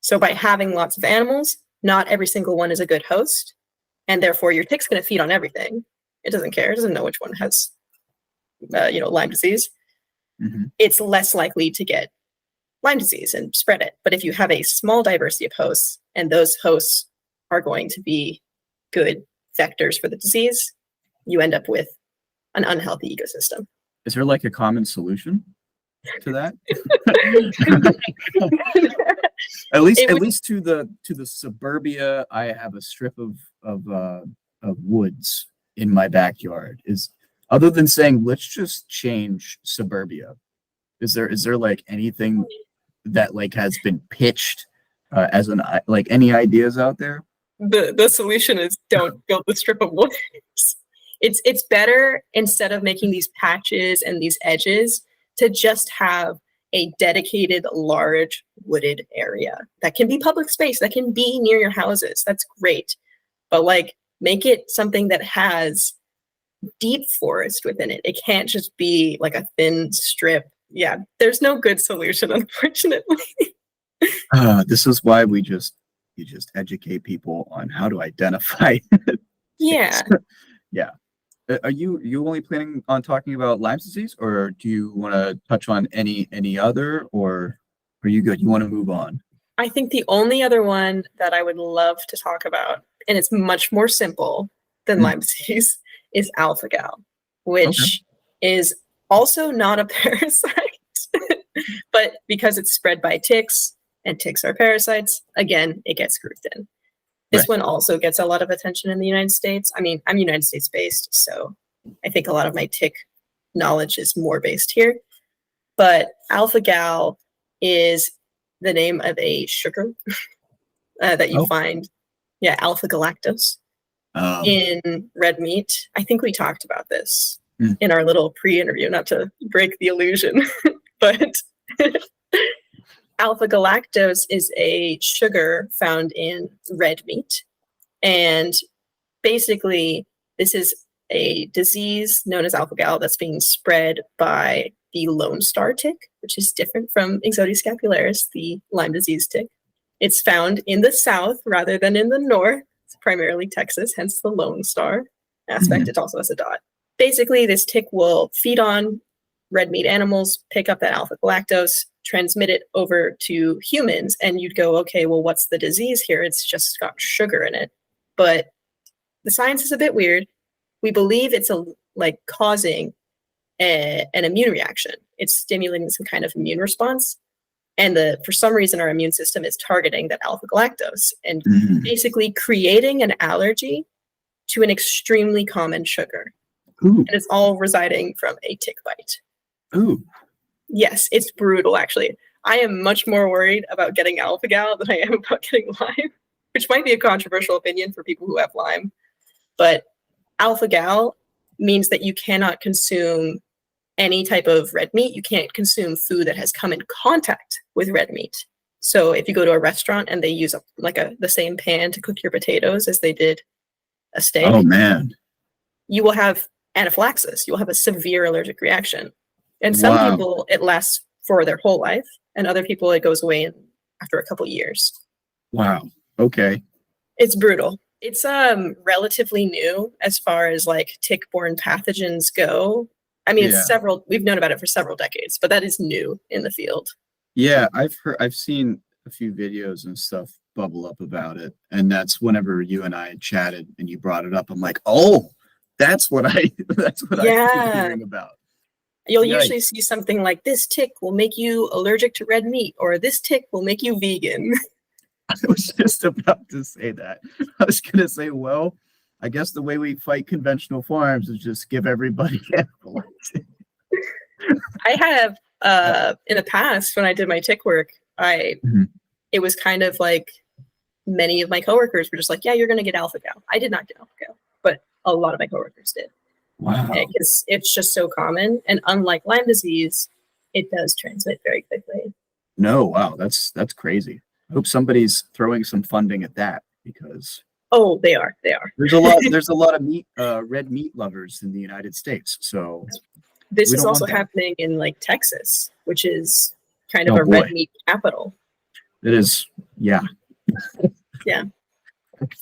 So by having lots of animals, not every single one is a good host, and therefore your tick's going to feed on everything. It doesn't care. It doesn't know which one has Lyme disease. Mm-hmm. It's less likely to get Lyme disease and spread it. But if you have a small diversity of hosts, and those hosts are going to be good vectors for the disease, you end up with an unhealthy ecosystem. Is there like a common solution to that? at least to the suburbia, I have a strip of woods in my backyard. Is other than saying let's just change suburbia, is there like anything that like has been pitched as an like any ideas out there? The solution is don't build the strip of woods. It's better, instead of making these patches and these edges, to just have a dedicated large wooded area that can be public space, that can be near your houses. That's great. But like make it something that has deep forest within it. It can't just be like a thin strip. Yeah, there's no good solution, unfortunately. This is why you just educate people on how to identify. Yeah. Yeah. Are you only planning on talking about Lyme disease, or do you want to touch on any other, or are you good? You want to move on? I think the only other one that I would love to talk about, and it's much more simple than Lyme disease, is alpha-gal, which is also not a parasite, but because it's spread by ticks and ticks are parasites, again, it gets grouped in. This one also gets a lot of attention in the United States. I mean, I'm United States based, so I think a lot of my tick knowledge is more based here. But alpha-gal is the name of a sugar that you find, alpha-galactose, in red meat. I think we talked about this in our little pre-interview, not to break the illusion, but alpha-galactose is a sugar found in red meat. And basically, this is a disease known as alpha-gal that's being spread by the Lone Star tick, which is different from Ixodes scapularis, the Lyme disease tick. It's found in the south rather than in the north. It's primarily Texas, hence the Lone Star aspect. It also has a dot. Basically, this tick will feed on red meat animals, pick up that alpha-galactose, transmit it over to humans, and you'd go, okay, well, what's the disease here? It's just got sugar in it. But the science is a bit weird. We believe it's causing an immune reaction. It's stimulating some kind of immune response. And for some reason, our immune system is targeting that alpha-galactose and basically creating an allergy to an extremely common sugar. Ooh. And it's all residing from a tick bite. Ooh. Yes, it's brutal, actually. I am much more worried about getting alpha-gal than I am about getting Lyme, which might be a controversial opinion for people who have Lyme. But alpha-gal means that you cannot consume any type of red meat. You can't consume food that has come in contact with red meat. So if you go to a restaurant and they use the same pan to cook your potatoes as they did a steak, Oh man. you will have anaphylaxis. You'll have a severe allergic reaction. And some Wow. people, it lasts for their whole life, and other people, it goes away after a couple years. Wow. Okay. It's brutal. It's relatively new as far as like tick-borne pathogens go. I mean, Yeah. we've known about it for several decades, but that is new in the field. Yeah, I've seen a few videos and stuff bubble up about it, and that's whenever you and I had chatted and you brought it up. I'm like, oh, that's what I've been hearing about. You'll Yikes. usually see something like, this tick will make you allergic to red meat, or this tick will make you vegan. I was just about to say that. I was gonna say, well, I guess the way we fight conventional farms is just give everybody anaphylaxis. I have in the past when I did my tick work, Mhm. it was kind of like many of my coworkers were just like, yeah, you're gonna get alpha-gal. I did not get alpha-gal, but a lot of my coworkers did. Wow. Because it's just so common, and unlike Lyme disease, it does transmit very quickly. No, wow, that's crazy. I hope somebody's throwing some funding at that, because Oh, they are. there's a lot of red meat lovers in the United States. So This We is don't also want that. happening in like Texas, which is kind of Oh, a red boy. meat capital. it is, yeah. Yeah.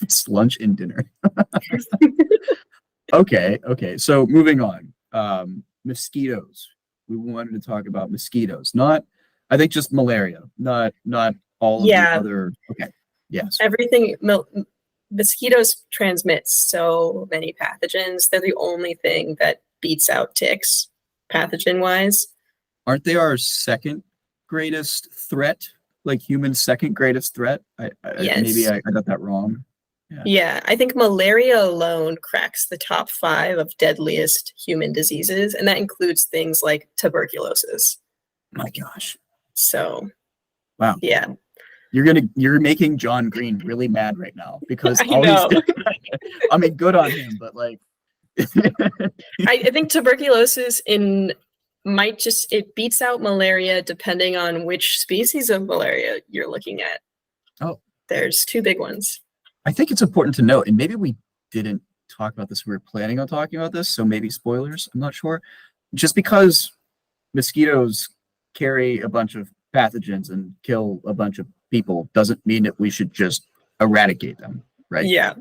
It's lunch and dinner. Okay. So moving on. Mosquitoes. We wanted to talk about mosquitoes, I think just malaria, not all of Yeah. the other. Okay. Yes. Mosquitoes transmit so many pathogens. They're the only thing that beats out ticks pathogen wise. Aren't they our second greatest threat? Like human second greatest threat? Yes. Maybe I got that wrong. Yeah, I think malaria alone cracks the top 5 of deadliest human diseases, and that includes things like tuberculosis. My gosh. So, Wow. yeah. You're making John Green really mad right now, because I know. I mean, good on him, but like I think tuberculosis it beats out malaria depending on which species of malaria you're looking at. Oh. There's 2 big ones. I think it's important to note, and maybe we didn't talk about this. We were planning on talking about this, so maybe spoilers. I'm not sure. Just because mosquitoes carry a bunch of pathogens and kill a bunch of people doesn't mean that we should just eradicate them, right? Yeah.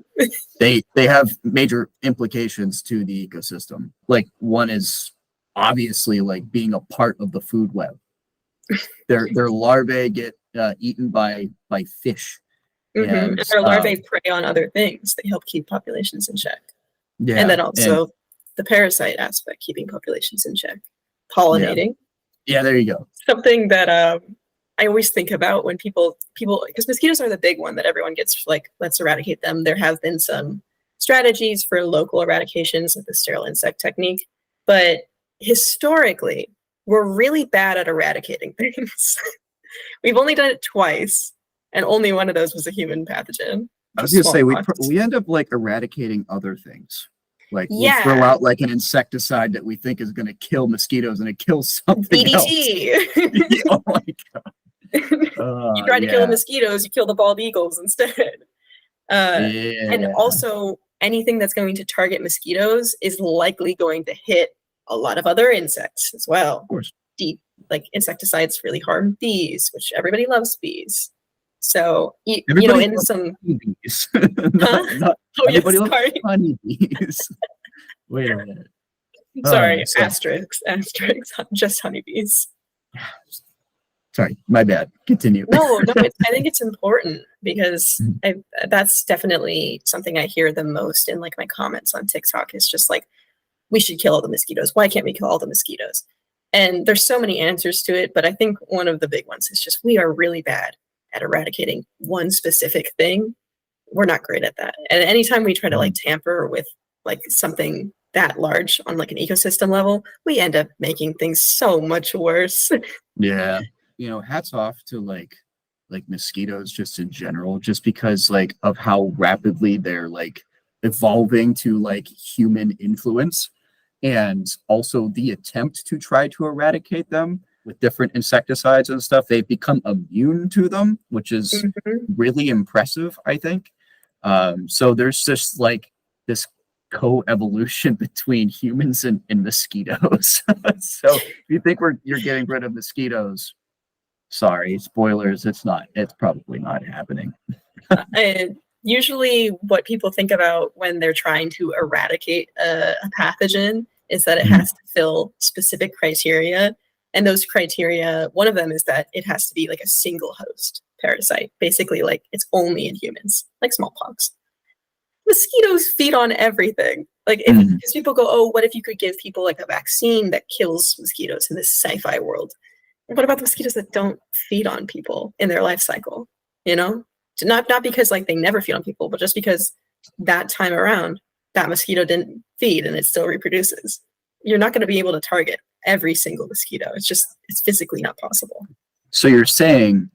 They have major implications to the ecosystem. Like, one is obviously like being a part of the food web. Their larvae get eaten by fish. Mm-hmm. And And their larvae prey on other things. They help keep populations in check. yeah, And then also the parasite aspect, keeping populations in check. Pollinating. yeah, there you go. Something that I always think about when people, because mosquitoes are the big one that everyone gets like, let's eradicate them. There have been some strategies for local eradications of the sterile insect technique, but historically, we're really bad at eradicating things. We've only done it twice, and only one of those was a human pathogen. I was gonna say smallpox. we end up like eradicating other things. Like Yeah. we'll throw out like an insecticide that we think is going to kill mosquitoes, and it kills something else. DDT. Oh my god! You try to kill the mosquitoes, you kill the bald eagles instead. And also, anything that's going to target mosquitoes is likely going to hit a lot of other insects as well. Of course. Like insecticides really harm bees, which everybody loves bees. So in some honeybees. Huh? Oh yes, Everybody loves sorry. honeybees. Wait a minute. Sorry, So- asterisks, just honeybees. Sorry, my bad. Continue. No, I think it's important because that's definitely something I hear the most in like my comments on TikTok. Is just like, we should kill all the mosquitoes. Why can't we kill all the mosquitoes? And there's so many answers to it, but I think one of the big ones is just we are really bad at eradicating one specific thing. We're not great at that. And anytime we try to like tamper with like something that large on like an ecosystem level, we end up making things so much worse. Yeah. hats off to like mosquitoes just in general, just because like of how rapidly they're like evolving to like human influence, and also the attempt to try to eradicate them with different insecticides and stuff. They've become immune to them, which is Mhm. really impressive, I think. So there's just like this co-evolution between humans and mosquitoes. So if you think you're getting rid of mosquitoes, sorry, spoilers, it's probably not happening. And usually, what people think about when they're trying to eradicate a pathogen is that it Mhm. has to fill specific criteria. And those criteria, one of them is that it has to be like a single host parasite, basically, like it's only in humans, like smallpox. Mosquitoes feed on everything. Like, if Mhm. because people go, oh, what if you could give people like a vaccine that kills mosquitoes in this sci-fi world? What about the mosquitoes that don't feed on people in their life cycle? You know, not because like they never feed on people, but just because that time around that mosquito didn't feed and it still reproduces. You're not going to be able to target every single mosquito. It's physically not possible. So you're saying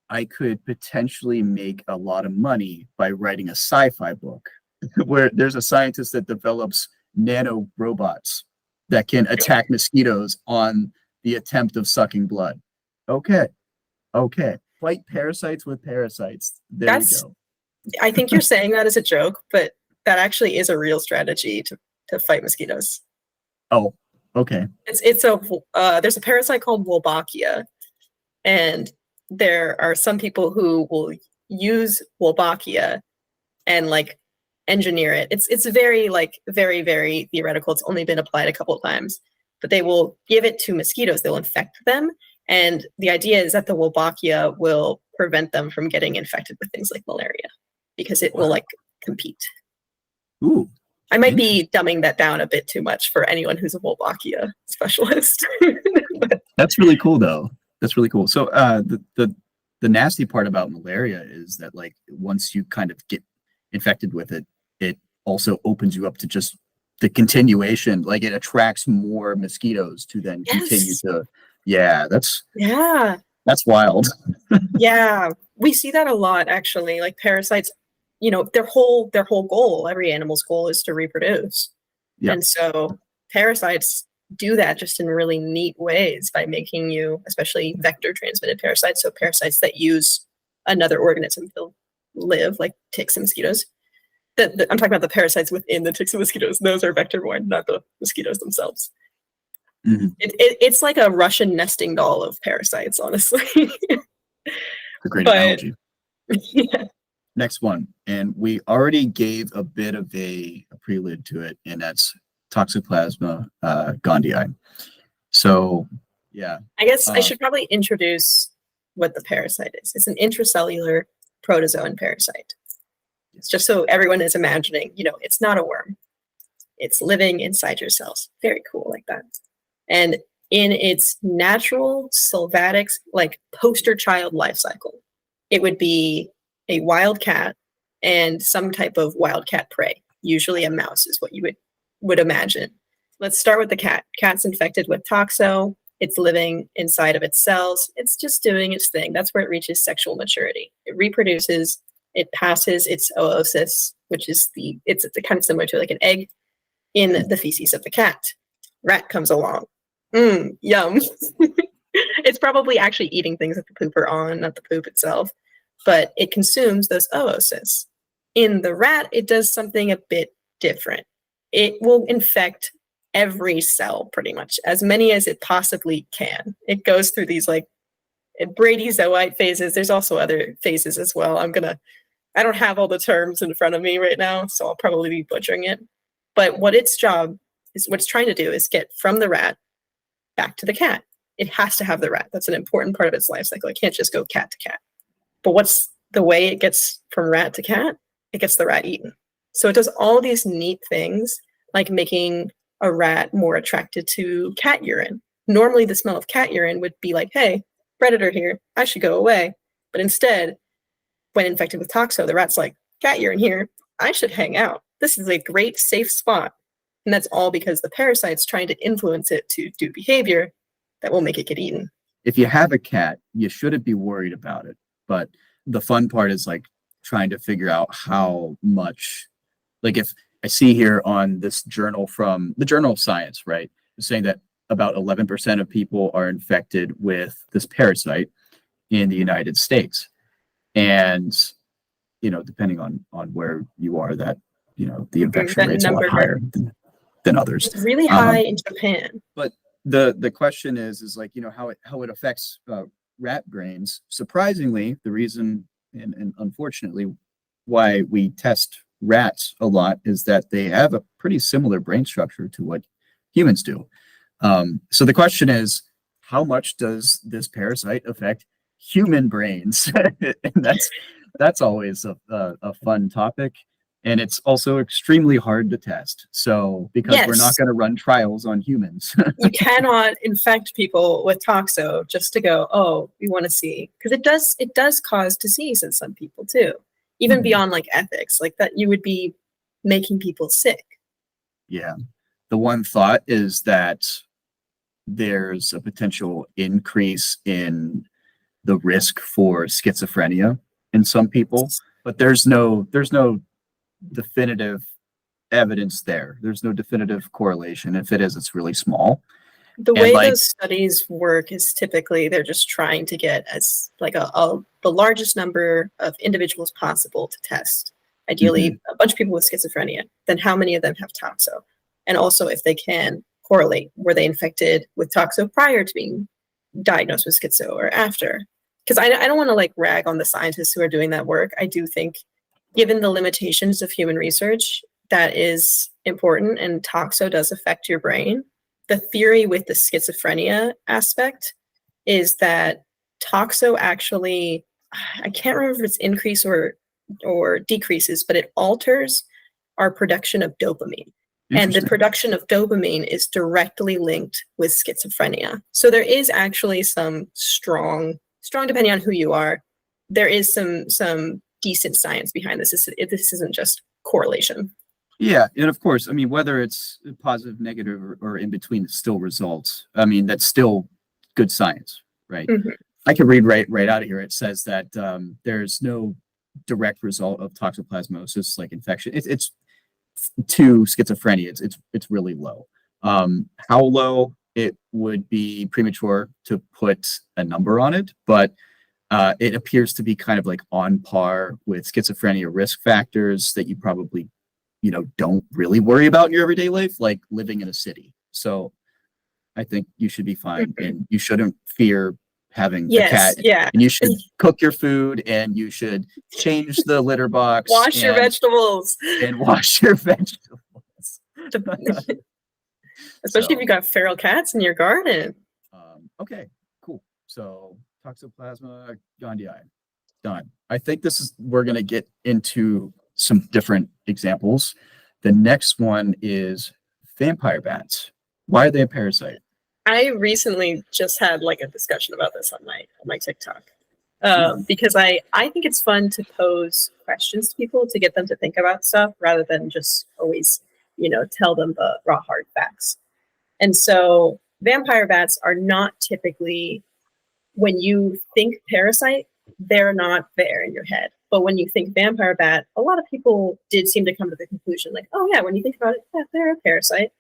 I could potentially make a lot of money by writing a sci-fi book where there's a scientist that develops nano robots that can attack mosquitoes on the attempt of sucking blood. Okay, okay. Fight parasites with parasites. There we That's go. I think you're saying that as a joke, but that actually is a real strategy to fight mosquitoes. Oh, okay. There's a parasite called Wolbachia, and there are some people who will use Wolbachia and like engineer it. It's very very theoretical. It's only been applied a couple of times, but they will give it to mosquitoes. They'll infect them, and the idea is that the Wolbachia will prevent them from getting infected with things like malaria because it will like compete. Ooh, I might interesting. be dumbing that down a bit too much for anyone who's a Wolbachia specialist. But That's really cool, though. That's really cool. So, the nasty part about malaria is that like once you kind of get infected with it, it also opens you up to just the continuation. Like it attracts more mosquitoes to then continue yes, to. Yeah, yeah, that's wild. yeah, we see that a lot actually. Like parasites, their whole goal, every animal's goal is to reproduce. Yeah. And so parasites do that just in really neat ways by making you, especially vector transmitted parasites, so parasites that use another organism to live, like ticks and mosquitoes. I'm talking about the parasites within the ticks and mosquitoes. Those are vector borne, not the mosquitoes themselves. Mhm. It's like a Russian nesting doll of parasites, honestly. A great But analogy. yeah, Next one, and we already gave a bit of a prelude to it, and that's Toxoplasma gondii. So, yeah. I guess I Uh, should probably introduce what the parasite is. It's an intracellular protozoan parasite. It's just so everyone is imagining, it's not a worm. It's living inside your cells. Very cool like that. And in its natural sylvatic, like poster child life cycle, it would be a wild cat and some type of wildcat prey. Usually a mouse is what you would imagine. Let's start with the cat. Cat's infected with toxo. It's living inside of its cells. It's just doing its thing. That's where it reaches sexual maturity. It reproduces. It passes its oocyst, which is it's kind of similar to like an egg in the feces of the cat. Rat comes along. Yum. It's probably actually eating things that the poop are on, not the poop itself, but it consumes those oocysts. In the rat, it does something a bit different. It will infect every cell pretty much, as many as it possibly can. It goes through these like bradyzoite phases. There's also other phases as well. I don't have all the terms in front of me right now, so I'll probably be butchering it. But what it's trying to do is get from the rat back to the cat. It has to have the rat. That's an important part of its life cycle. It can't just go cat to cat. But what's the way it gets from rat to cat? It gets the rat eaten. So it does all these neat things, like making a rat more attracted to cat urine. Normally, the smell of cat urine would be like, hey, predator here, I should go away. But instead, when infected with toxo, the rat's like, cat urine here, I should hang out. This is a great safe spot. And that's all because the parasite's trying to influence it to do behavior that will make it get eaten. if you have a cat, you shouldn't be worried about it. But the fun part is like trying to figure out how much, like if I see here on this journal from the Journal of Science, right, it's saying that about 11% of people are infected with this parasite in the United States. And, depending on where you are, that, the infection That rate's a lot number higher than others. is really high in Japan. But the question is like, how it affects rat brains. Surprisingly, the reason and unfortunately why we test rats a lot is that they have a pretty similar brain structure to what humans do. So the question is, how much does this parasite affect human brains? And that's always a fun topic. And it's also extremely hard to test. So because we're not Yes. going to run trials on humans. You cannot infect people with toxo just to go, oh, we want to see, because it does cause disease in some people too, even Mhm. beyond like ethics, like that you would be making people sick. Yeah. The one thought is that there's a potential increase in the risk for schizophrenia in some people, but there's no definitive evidence there. There's no definitive correlation. If it is, it's really small. The And way like, those studies work is typically they're just trying to get as like the largest number of individuals possible to test. Ideally, a bunch of people with schizophrenia. Then how many of them have toxo? And also, if they can correlate, were they infected with toxo prior to being diagnosed with schizo or after? Because I don't want to like rag on the scientists who are doing that work. I do think, given the limitations of human research, that is important, and toxo does affect your brain. The theory with the schizophrenia aspect is that toxo actually, I can't remember if it's increase or decreases, but it alters our production of dopamine. And the interesting. production of dopamine is directly linked with schizophrenia. So there is actually some strong depending on who you are, there is some decent science behind this. This isn't just correlation. Yeah, and of course, I mean, whether it's positive, negative, or in between, it's still results. I mean, that's still good science, right? Mhm. I can read right out of here. It says that there's no direct result of toxoplasmosis, like infection. It's to schizophrenia. It's really low. How low it would be premature to put a number on it, but it appears to be kind of like on par with schizophrenia risk factors that you probably don't really worry about in your everyday life, like living in a city. So I think you should be fine, and you shouldn't fear having a cat. Yeah. And you should cook your food, and you should change the litter box. Wash your vegetables. And wash your vegetables. Especially if you got feral cats in your garden. Okay, cool. So Toxoplasma gondii, done. I think we're going to get into some different examples. The next one is vampire bats. Why are they a parasite? I recently just had like a discussion about this on my TikTok because I think it's fun to pose questions to people to get them to think about stuff rather than just always tell them the raw hard facts. And so vampire bats are not typically, when you think parasite, they're not there in your head. But when you think vampire bat, a lot of people did seem to come to the conclusion like, oh yeah, when you think about it, yeah, they're a parasite.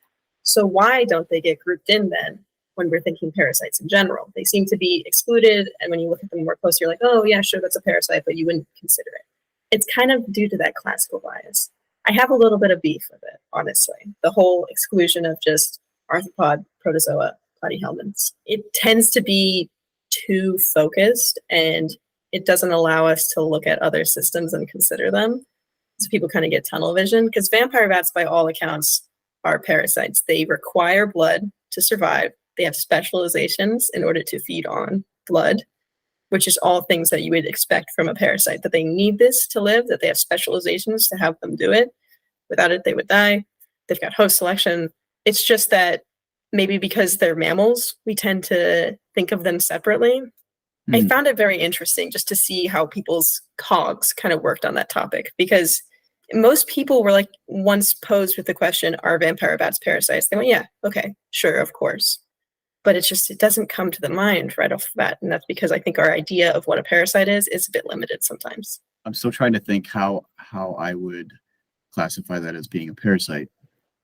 So why don't they get grouped in then when we're thinking parasites in general? They seem to be excluded, and when you look at them more closely, you're like, oh yeah, sure, that's a parasite, but you wouldn't consider it. It's kind of due to that classical bias. I have a little bit of beef with it, honestly. The whole exclusion of just arthropod, protozoa, platyhelminths. It tends to be too focused, and it doesn't allow us to look at other systems and consider them. So people kind of get tunnel vision, because vampire bats, by all accounts, are parasites. They require blood to survive. They have specializations in order to feed on blood, which is all things that you would expect from a parasite, that they need this to live, that they have specializations to have them do it. Without it, they would die. They've got host selection. It's just that maybe because they're mammals, we tend to think of them separately. I found it very interesting just to see how people's cogs kind of worked on that topic, because most people were like, once posed with the question, are vampire bats parasites? They went, yeah, okay, sure, of course. but it doesn't come to the mind right off the bat. And that's because I think our idea of what a parasite is a bit limited sometimes. I'm still trying to think how I would classify that as being a parasite,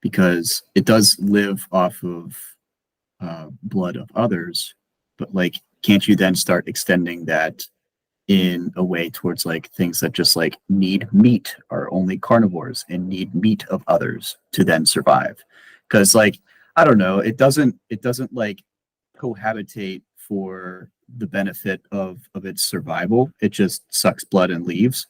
because it does live off of blood of others, but like, can't you then start extending that in a way towards like things that just like need meat, are only carnivores and need meat of others to then survive? Because like, I don't know, it doesn't like cohabitate for the benefit of its survival. It just sucks blood and leaves.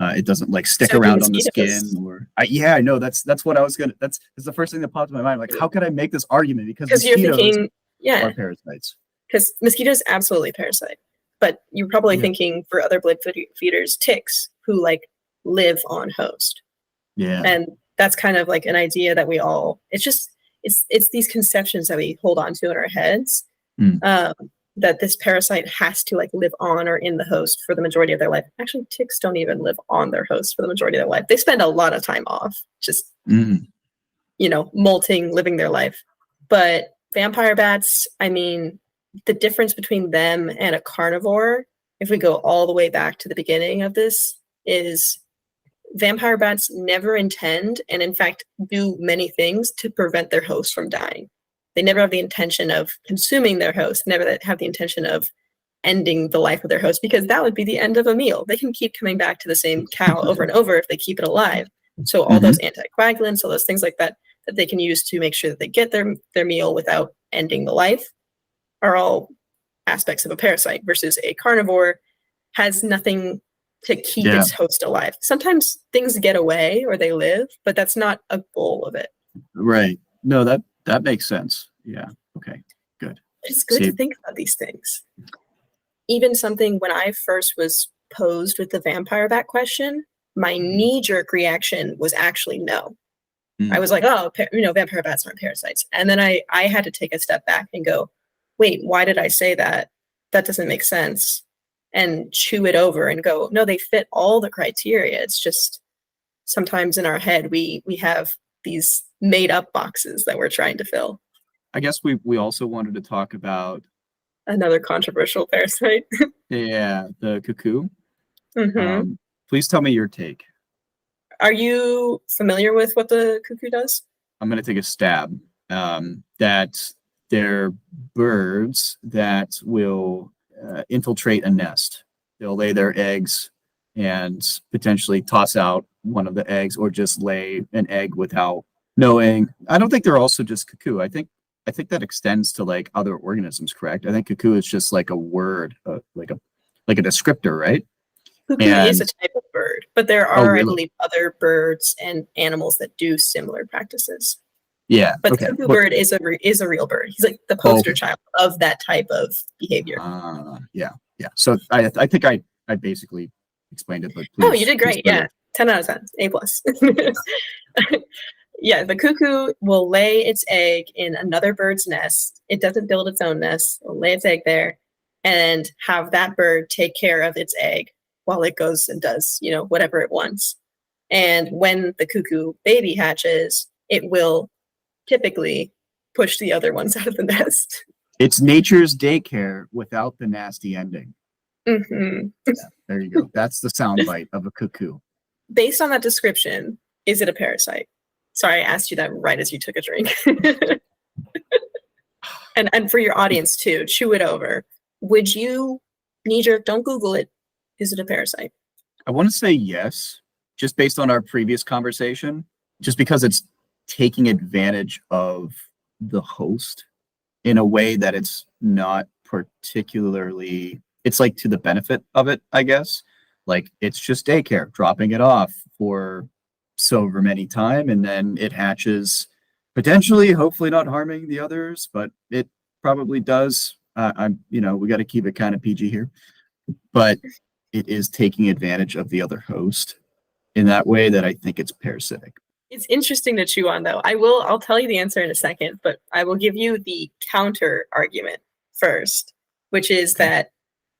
It doesn't like stick So do around on the mosquitoes. skin, or yeah, I know that's what I was gonna. That's the first thing that popped in my mind. Like, how could I make this argument? Because Because you're mosquitoes thinking, yeah, are parasites. because mosquitoes absolutely parasite. But you're probably Yeah. thinking for other blood feeders, ticks who like live on host. Yeah. And that's kind of like an idea that we all, it's these conceptions that we hold on to in our heads, that this parasite has to like live on or in the host for the majority of their life. Actually, ticks don't even live on their host for the majority of their life. They spend a lot of time off, just, molting, living their life. But vampire bats, I mean, the difference between them and a carnivore, if we go all the way back to the beginning of this, is vampire bats never intend, and in fact do many things to prevent their host from dying. They never have the intention of consuming their host, never have the intention of ending the life of their host, because that would be the end of a meal. They can keep coming back to the same cow over and over if they keep it alive. So all those anticoagulants, all those things like that they can use to make sure that they get their meal without ending the life are all aspects of a parasite, versus a carnivore has nothing to keep its host alive. Sometimes things get away or they live, but that's not a goal of it. Right. No, that makes sense. Yeah. Okay. Good. It's good to think about these things. Even something, when I first was posed with the vampire bat question, my knee-jerk reaction was actually no. I was like, oh, vampire bats aren't parasites. And then I had to take a step back and go, wait, why did I say that? That doesn't make sense. And chew it over and go, no, they fit all the criteria. It's just sometimes in our head, we have these made up boxes that we're trying to fill. I guess we also wanted to talk about another controversial parasite. The cuckoo. Please tell me your take. Are you familiar with what the cuckoo does? I'm going to take a stab. That they're birds that will infiltrate a nest. They'll lay their eggs and potentially toss out one of the eggs, or just lay an egg without knowing. I don't think they're also just cuckoo. I think that extends to like other organisms, correct? I think cuckoo is just like a word, like a descriptor, right? Cuckoo is a type of bird, but there are, I believe, other birds and animals that do similar practices. Yeah, but the cuckoo bird is a real bird. He's like the poster child of that type of behavior. Yeah. So I think I basically explained it. But you did great. Yeah, 10 out of 10, A+. Yeah, the cuckoo will lay its egg in another bird's nest. It doesn't build its own nest. It'll lay its egg there and have that bird take care of its egg while it goes and does, whatever it wants. And when the cuckoo baby hatches, it will typically push the other ones out of the nest. It's nature's daycare without the nasty ending. Yeah, there you go. That's the soundbite of a cuckoo. Based on that description, is it a parasite? Sorry, I asked you that right as you took a drink. and for your audience too, chew it over. Would you, knee-jerk, don't Google it, is it a parasite? I want to say yes, just based on our previous conversation, just because it's taking advantage of the host in a way that it's not particularly, it's like to the benefit of it, I guess. Like, it's just daycare, dropping it off for so over many time, and then it hatches, potentially, hopefully not harming the others, but it probably does. We got to keep it kind of PG here, but it is taking advantage of the other host in that way that I think it's parasitic. It's interesting to chew on, though. I'll tell you the answer in a second, but I will give you the counter argument first, which is that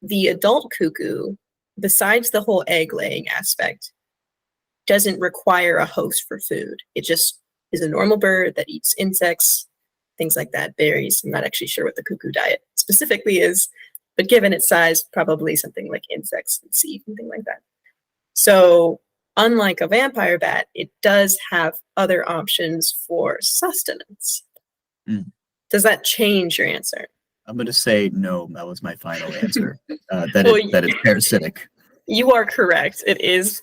the adult cuckoo, besides the whole egg laying aspect, doesn't require a host for food. It just is a normal bird that eats insects things like that, berries. I'm not actually sure what the cuckoo diet specifically is, but given its size, probably something like insects and seeds and things like that. So unlike a vampire bat, it does have other options for sustenance. Mm. Does that change your answer? I'm going to say no. That was my final answer. That Well, that it's parasitic. You are correct. It is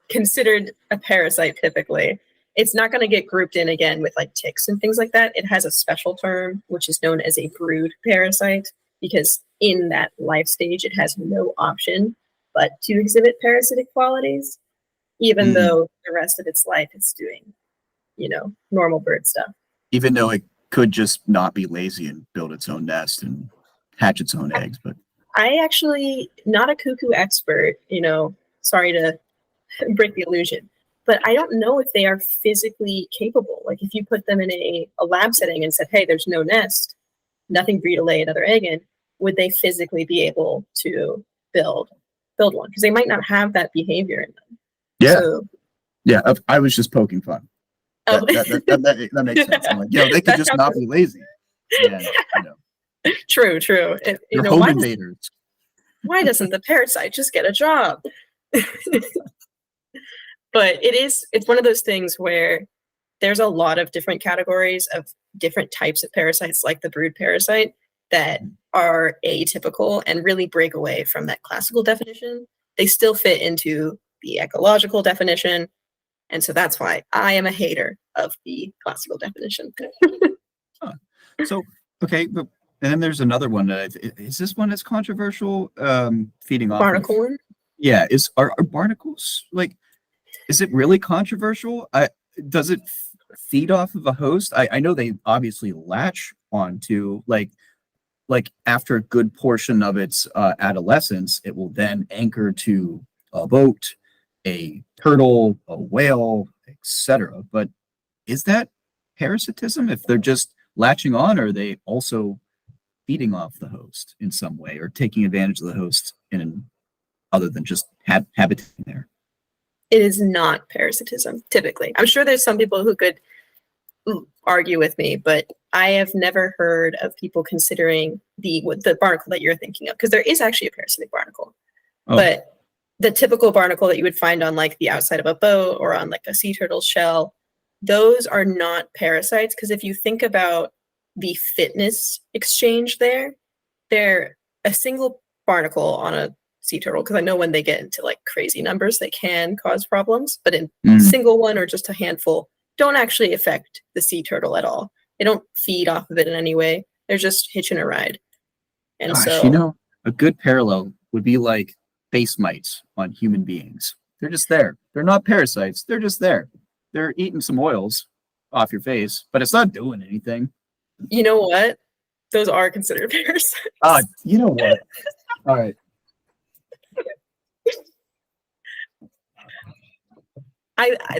considered a parasite typically. It's not going to get grouped in again with like ticks and things like that. It has a special term, which is known as a brood parasite, because in that life stage, it has no option but to exhibit parasitic qualities, even though the rest of its life it's doing, normal bird stuff. Even though it could just not be lazy and build its own nest and hatch its own eggs, but I actually, not a cuckoo expert, sorry to break the illusion, but I don't know if they are physically capable. Like if you put them in a lab setting and said, hey, there's no nest, nothing for you to lay another egg in, would they physically be able to build one? Because they might not have that behavior in them. yeah. So, Yeah, I was just poking fun. Oh. That makes sense. I'm like, they could just not be lazy. And, True. You're home invaders. Why doesn't the parasite just get a job? But it's one of those things where there's a lot of different categories of different types of parasites, like the brood parasite, that are atypical and really break away from that classical definition. They still fit into the ecological definition. And so that's why I am a hater of the classical definition. So, okay, but and then there's another one that is this one that's controversial? Feeding off Barnacle one? Yeah, are barnacles like? Is it really controversial? Does it feed off of a host? I know they obviously latch onto like after a good portion of its adolescence, it will then anchor to a boat, a turtle, a whale, etc. But is that parasitism if they're just latching on, or are they also feeding off the host in some way or taking advantage of the host in other than just habitating there? It is not parasitism, typically. I'm sure there's some people who could argue with me, but I have never heard of people considering the barnacle that you're thinking of, because there is actually a parasitic barnacle. Oh. But the typical barnacle that you would find on like the outside of a boat or on like a sea turtle's shell, those are not parasites, because if you think about the fitness exchange there, they're a single barnacle on a sea turtle, because I know when they get into like crazy numbers, they can cause problems, but in single one or just a handful don't actually affect the sea turtle at all. They don't feed off of it in any way. They're just hitching a ride. And so, a good parallel would be like base mites on human beings. They're just there. They're not parasites. They're just there. They're eating some oils off your face, but it's not doing anything. You know what? Those are considered parasites. You know what? All right.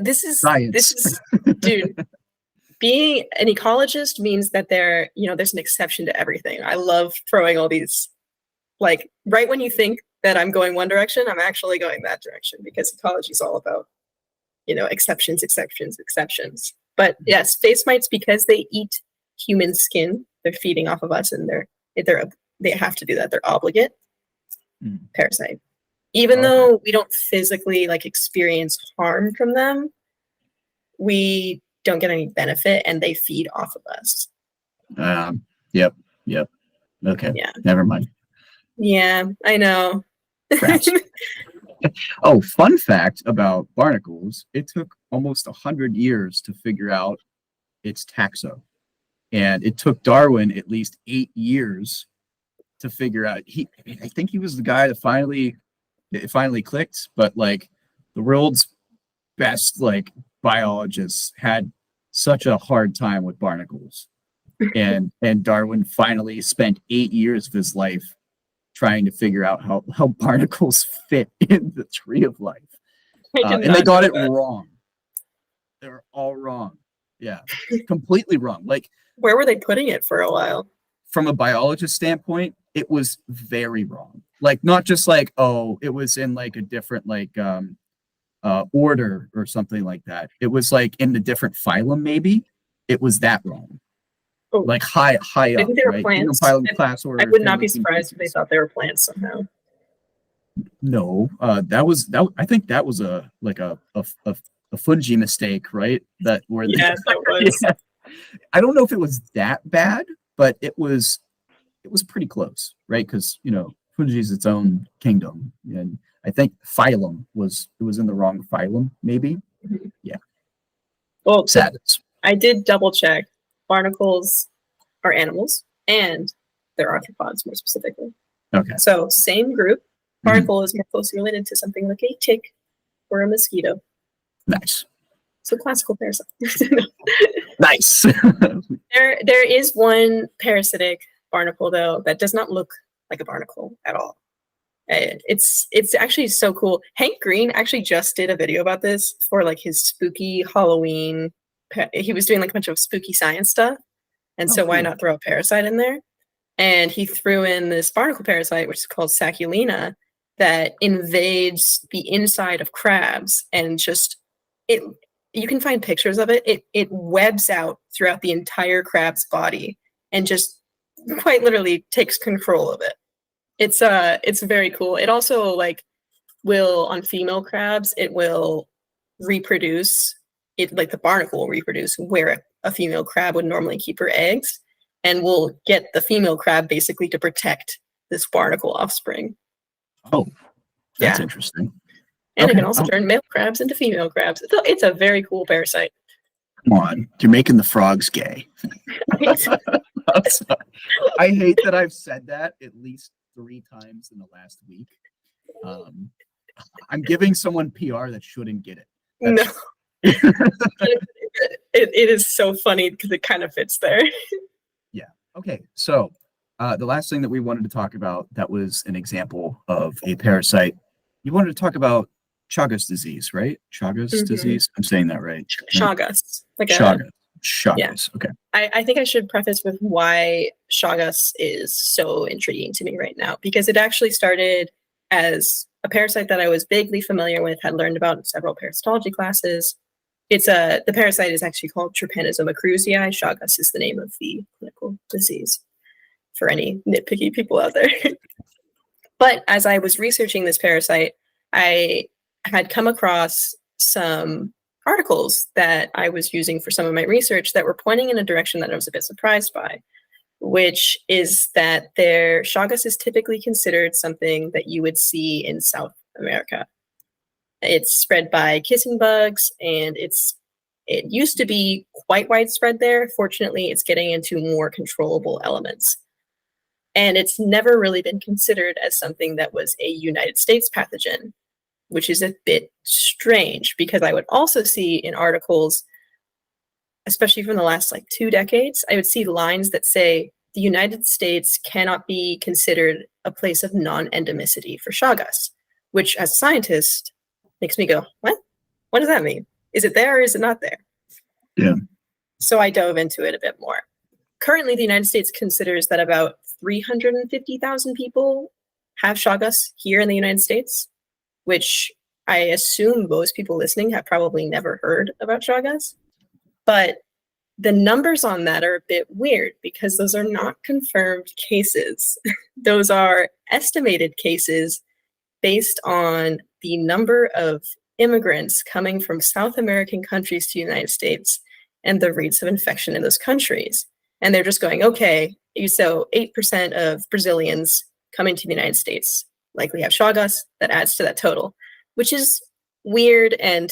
This is Science. Dude, being an ecologist means that there's an exception to everything. I love throwing all these, like, right when you think that I'm going one direction, I'm actually going that direction, because ecology is all about, exceptions. But yes, face mites, because they eat human skin, they're feeding off of us, and they have to do that. They're obligate. Parasite. Even though we don't physically like experience harm from them, we don't get any benefit, and they feed off of us. Yep. Okay. Yeah. Never mind. Yeah, I know. Oh, fun fact about barnacles: it took almost 100 years to figure out its taxa, and it took Darwin at least 8 years to figure out. I think he was the guy that it finally clicked, but like the world's best like biologists had such a hard time with barnacles, and Darwin finally spent 8 years of his life trying to figure out how barnacles fit in the tree of life, and they got it wrong. They were all wrong. Yeah, completely wrong. Like, where were they putting it for a while? From a biologist standpoint, it was very wrong. Like, not just like, oh, it was in like a different like order or something like that. It was like in a different phylum, maybe. It was that wrong. Oh, like high I up, think they were right? plants. Phylum, class, I order, would not be family, surprised if they species. thought they were plants somehow. No, that. I think that was a fungi mistake, right? That where they, Yeah, that was. yeah. I don't know if it was that bad, but it was pretty close, right? Because fungi is its own kingdom, and I think phylum was in the wrong phylum, maybe. Mhm. Yeah, Well, so sadness. I did double check. Barnacles are animals, and they're arthropods more specifically. Okay, So same group. Mhm. Barnacle is more closely related to something like a tick or a mosquito. Nice, So classical parasite. nice. There is one parasitic barnacle though that does not look like a barnacle at all. It's actually so cool. Hank Green actually just did a video about this for like his spooky Halloween. He was doing like a bunch of spooky science stuff, and Oh, so why cool. not throw a parasite in there? And he threw in this barnacle parasite, which is called Saculina, that invades the inside of crabs and just it. You can find pictures of it. It webs out throughout the entire crab's body and just quite literally takes control of it. It's very cool. It also like will on female crabs, it will reproduce it like the barnacle will reproduce where a female crab would normally keep her eggs and will get the female crab basically to protect this barnacle offspring. Oh, that's Yeah. interesting. And it Okay, can also turn male crabs into female crabs. It's a very cool parasite. come on, you're making the frogs gay. I hate that I've said that at least 3 times in the last week. I'm giving someone PR that shouldn't get it. No, That's- it is so funny because it kind of fits there. yeah. Okay. So the last thing that we wanted to talk about that was an example of a parasite. You wanted to talk about Chagas disease, right? Chagas Mhm. disease. I'm saying that right. Chagas, like a Chagas. yeah. Chagas. Okay. I think I should preface with why Chagas is so intriguing to me right now, because it actually started as a parasite that I was vaguely familiar with, had learned about in several parasitology classes. The parasite is actually called Trypanosoma cruzi. Chagas is the name of the clinical disease for any nitpicky people out there. But as I was researching this parasite, I had come across some articles that I was using for some of my research that were pointing in a direction that I was a bit surprised by, which is that Chagas is typically considered something that you would see in South America. It's spread by kissing bugs, and it used to be quite widespread there. Fortunately, it's getting into more controllable elements. And it's never really been considered as something that was a United States pathogen, which is a bit strange because I would also see in articles, especially from the last like 2 decades, I would see lines that say the United States cannot be considered a place of non-endemicity for Chagas, which as a scientist makes me go, what? What does that mean? Is it there or is it not there? Yeah. So I dove into it a bit more. Currently, the United States considers that about 350,000 people have Chagas here in the United States, which I assume most people listening have probably never heard about Chagas. But the numbers on that are a bit weird because those are not confirmed cases. Those are estimated cases based on the number of immigrants coming from South American countries to the United States and the rates of infection in those countries. And they're just going, okay, so 8% of Brazilians coming to the United States likely have Chagas. That adds to that total, which is weird. And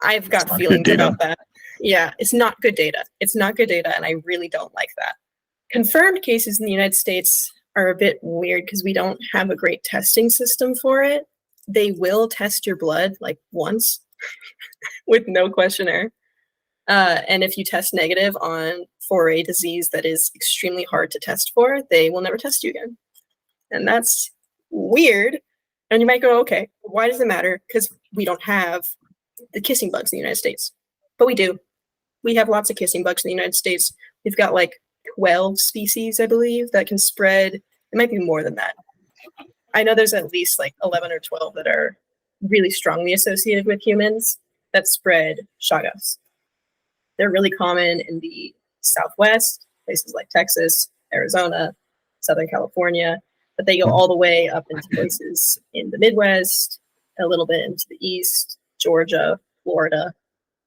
I've got feelings about that. Yeah, it's not good data. It's not good data. And I really don't like that. Confirmed cases in the United States are a bit weird because we don't have a great testing system for it. They will test your blood like once with no questionnaire. And if you test negative for a disease that is extremely hard to test for, they will never test you again. And that's weird. And you might go, okay, why does it matter? Because we don't have the kissing bugs in the United States. But we do. We have lots of kissing bugs in the United States. We've got like 12 species, I believe, that can spread. It might be more than that. I know there's at least like 11 or 12 that are really strongly associated with humans that spread Chagas. They're really common in the Southwest, places like Texas, Arizona, Southern California, but they go all the way up into places in the Midwest, a little bit into the East, Georgia, Florida.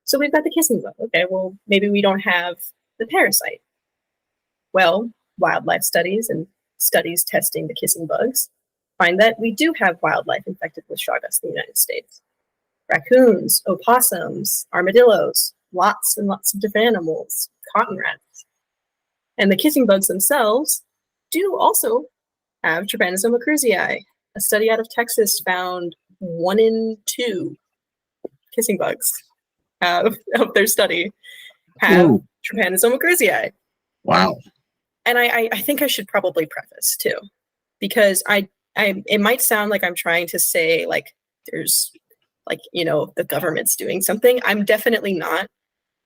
So we've got the kissing bug. Okay, well, maybe we don't have the parasite. Well, wildlife studies and studies testing the kissing bugs find that we do have wildlife infected with Chagas in the United States. Raccoons, opossums, armadillos, lots and lots of different animals, cotton rats. And the kissing bugs themselves do also have Trypanosoma cruzi. A study out of Texas found 1 in 2 kissing bugs of their study have Trypanosoma cruzi. Wow. And I think I should probably preface too, because it might sound like I'm trying to say like there's like, you know, the government's doing something. I'm definitely not.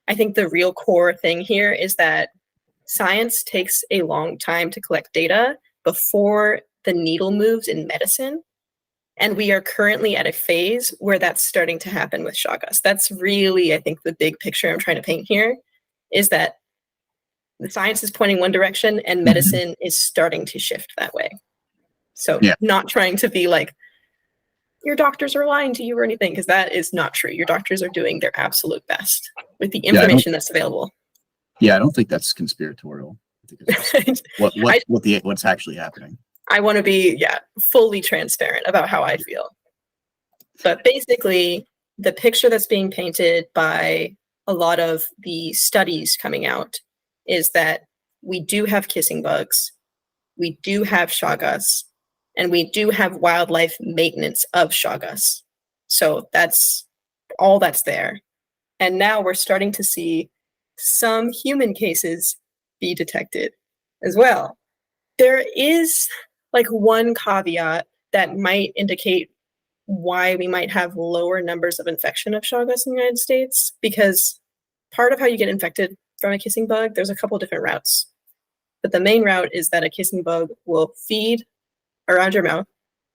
I think the real core thing here is that science takes a long time to collect data before the needle moves in medicine. And we are currently at a phase where that's starting to happen with Chagas. That's really, I think, the big picture I'm trying to paint here is that the science is pointing one direction and medicine is starting to shift that way. So not trying to be like, your doctors are lying to you or anything, because that is not true. Your doctors are doing their absolute best with the information that's available. Yeah, I don't think that's conspiratorial. I think it's what's actually happening. I want to be, fully transparent about how I feel. But basically, the picture that's being painted by a lot of the studies coming out is that we do have kissing bugs, we do have Chagas, and we do have wildlife maintenance of Chagas. So that's all that's there. And now we're starting to see some human cases be detected as well. There is like one caveat that might indicate why we might have lower numbers of infection of Chagas in the United States, because part of how you get infected from a kissing bug, there's a couple different routes. But the main route is that a kissing bug will feed around your mouth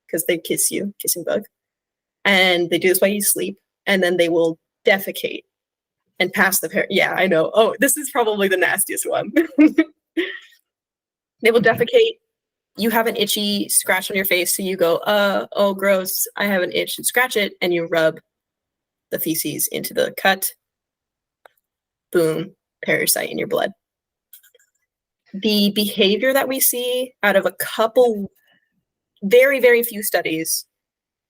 because they kiss you, kissing bug. And they do this while you sleep. And then they will defecate and pass the Yeah, I know. Oh, this is probably the nastiest one. They will defecate. You have an itchy scratch on your face. So you go, oh, gross. I have an itch, and scratch it. And you rub the feces into the cut. Boom, parasite in your blood. The behavior that we see out of a couple, very, very few studies,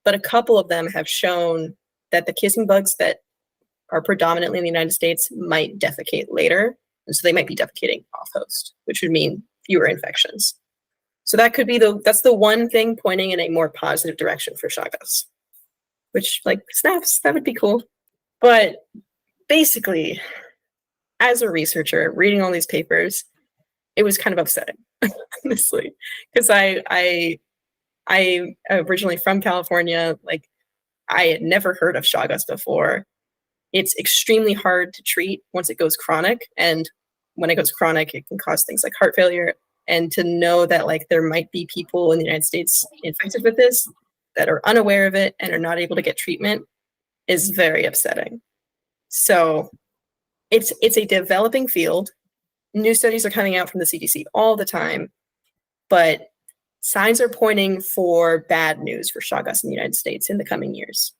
but a couple of them have shown that the kissing bugs that are predominantly in the United States might defecate later. And so they might be defecating off host, which would mean fewer infections. So that could be that's the one thing pointing in a more positive direction for Chagas, which like snaps, that would be cool. But basically, as a researcher reading all these papers, it was kind of upsetting, honestly, because I originally from California, like I had never heard of Chagas before. It's extremely hard to treat once it goes chronic, and when it goes chronic, it can cause things like heart failure. And to know that like there might be people in the United States infected with this that are unaware of it and are not able to get treatment is very upsetting. So it's a developing field. New studies are coming out from the CDC all the time, but signs are pointing for bad news for Chagas in the United States in the coming years.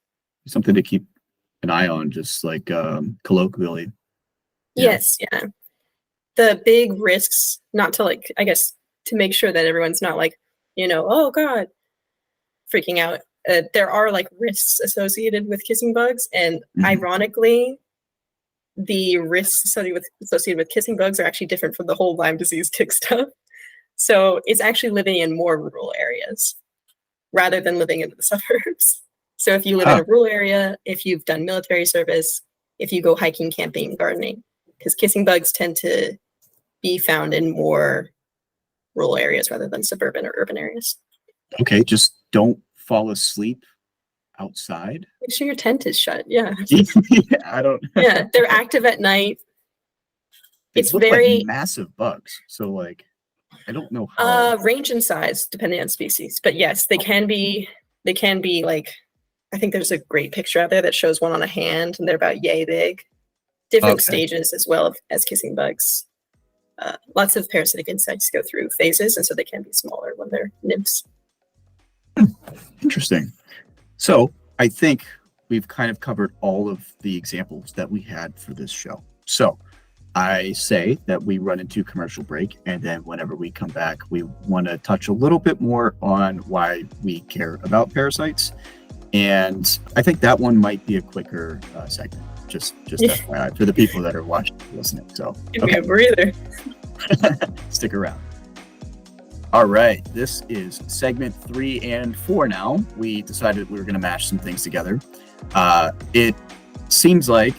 Something to keep an eye on, just like colloquially. Yes, yeah. The big risks, not to like, I guess, to make sure that everyone's not like, oh God, freaking out. There are like risks associated with kissing bugs. And ironically, the risks associated with kissing bugs are actually different from the whole Lyme disease tick stuff. So it's actually living in more rural areas rather than living in the suburbs. So if you live in a rural area, if you've done military service, if you go hiking, camping, gardening, because kissing bugs tend to be found in more rural areas rather than suburban or urban areas. Okay, just don't fall asleep outside. Make sure your tent is shut. Yeah. I don't. Yeah, they're active at night. It's very like massive bugs. So like, I don't know how. Range in size depending on species, but yes, they can be like. I think there's a great picture out there that shows one on a hand, and they're about yay big. Different stages as well as kissing bugs. lots of parasitic insects go through phases, and so they can be smaller when they're nymphs. Interesting. So I think we've kind of covered all of the examples that we had for this show. So I say that we run into commercial break, and then whenever we come back, we want to touch a little bit more on why we care about parasites. And I think that one might be a quicker segment, just FYI, for the people that are watching and listening. So Give me a breather. Stick around. All right, this is segment 3 and 4 now. We decided we were going to mash some things together. It seems like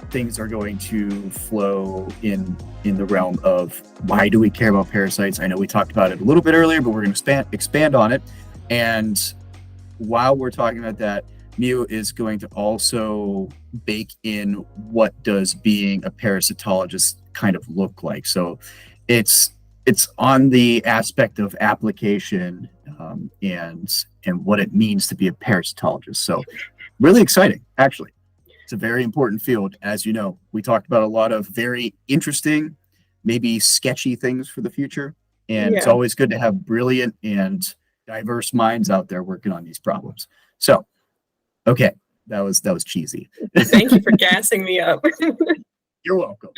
things are going to flow in the realm of why do we care about parasites? I know we talked about it a little bit earlier, but we're going to expand on it. And while we're talking about that, Mew is going to also bake in what does being a parasitologist kind of look like. So it's on the aspect of application and what it means to be a parasitologist. So really exciting, actually. It's a very important field. As you know, we talked about a lot of very interesting, maybe sketchy things for the future. And It's always good to have brilliant and diverse minds out there working on these problems. So, okay, that was cheesy. Thank you for gassing me up. You're welcome.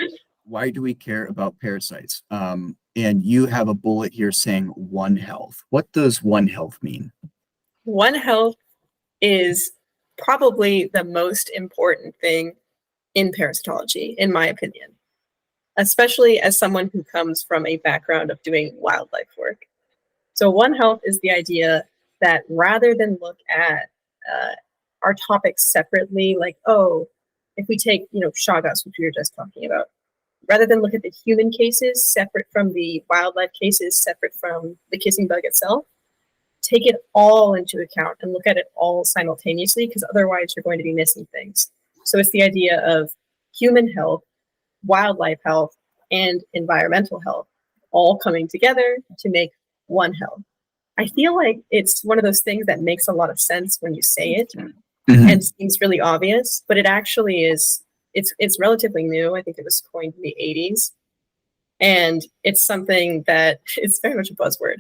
Why do we care about parasites? And you have a bullet here saying One Health. What does One Health mean? One Health is probably the most important thing in parasitology, in my opinion, especially as someone who comes from a background of doing wildlife work. So One Health is the idea that rather than look at our topics separately, like, oh, if we take, Chagas, which we were just talking about, rather than look at the human cases separate from the wildlife cases, separate from the kissing bug itself, take it all into account and look at it all simultaneously, because otherwise you're going to be missing things. So it's the idea of human health, wildlife health, and environmental health all coming together to make One Health. I feel like it's one of those things that makes a lot of sense when you say it and seems really obvious, but it actually is. It's relatively new. I think it was coined in the 80s. And it's something that it's very much a buzzword,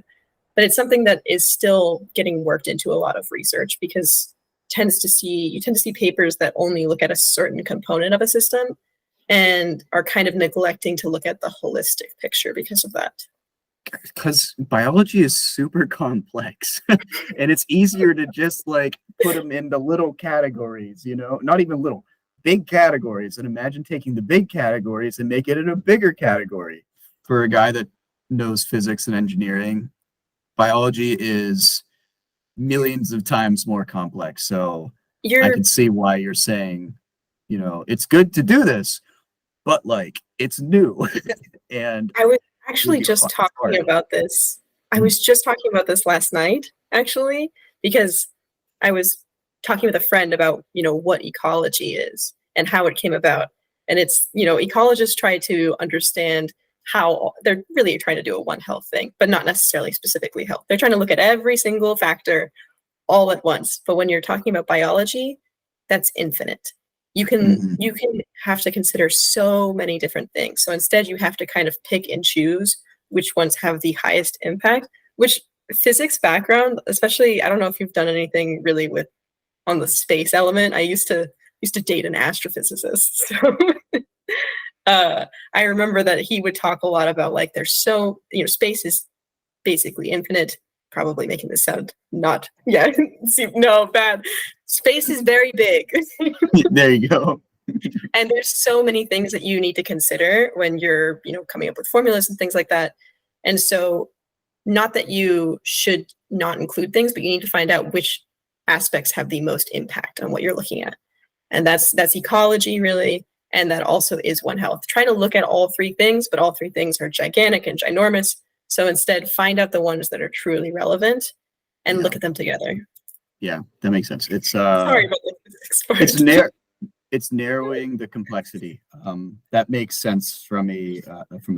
but it's something that is still getting worked into a lot of research, because you tend to see papers that only look at a certain component of a system and are kind of neglecting to look at the holistic picture because of that. Because biology is super complex and it's easier to just like put them into little categories, not even little, big categories. And imagine taking the big categories and make it in a bigger category. For a guy that knows physics and engineering, biology is millions of times more complex. So I can see why you're saying, it's good to do this, but like it's new. And I was actually just talking about this. I was just talking about this last night, actually, because I was talking with a friend about, what ecology is and how it came about. And it's, ecologists try to understand how they're really trying to do a One Health thing, but not necessarily specifically health. They're trying to look at every single factor all at once. But when you're talking about biology, that's infinite. You can have to consider so many different things. So instead, you have to kind of pick and choose which ones have the highest impact, which physics background, especially, I don't know if you've done anything really on the space element. I used to date an astrophysicist. So I remember that he would talk a lot about like, there's space is basically infinite, probably making this sound not, bad. Space is very big. There you go. And there's so many things that you need to consider when you're, coming up with formulas and things like that. And so not that you should not include things, but you need to find out which aspects have the most impact on what you're looking at. And that's ecology, really. And that also is One Health. Try to look at all three things, but all three things are gigantic and ginormous. So instead, find out the ones that are truly relevant and look at them together. Yeah, that makes sense. It's sorry about the physics part. It's narrowing the complexity. That makes sense from a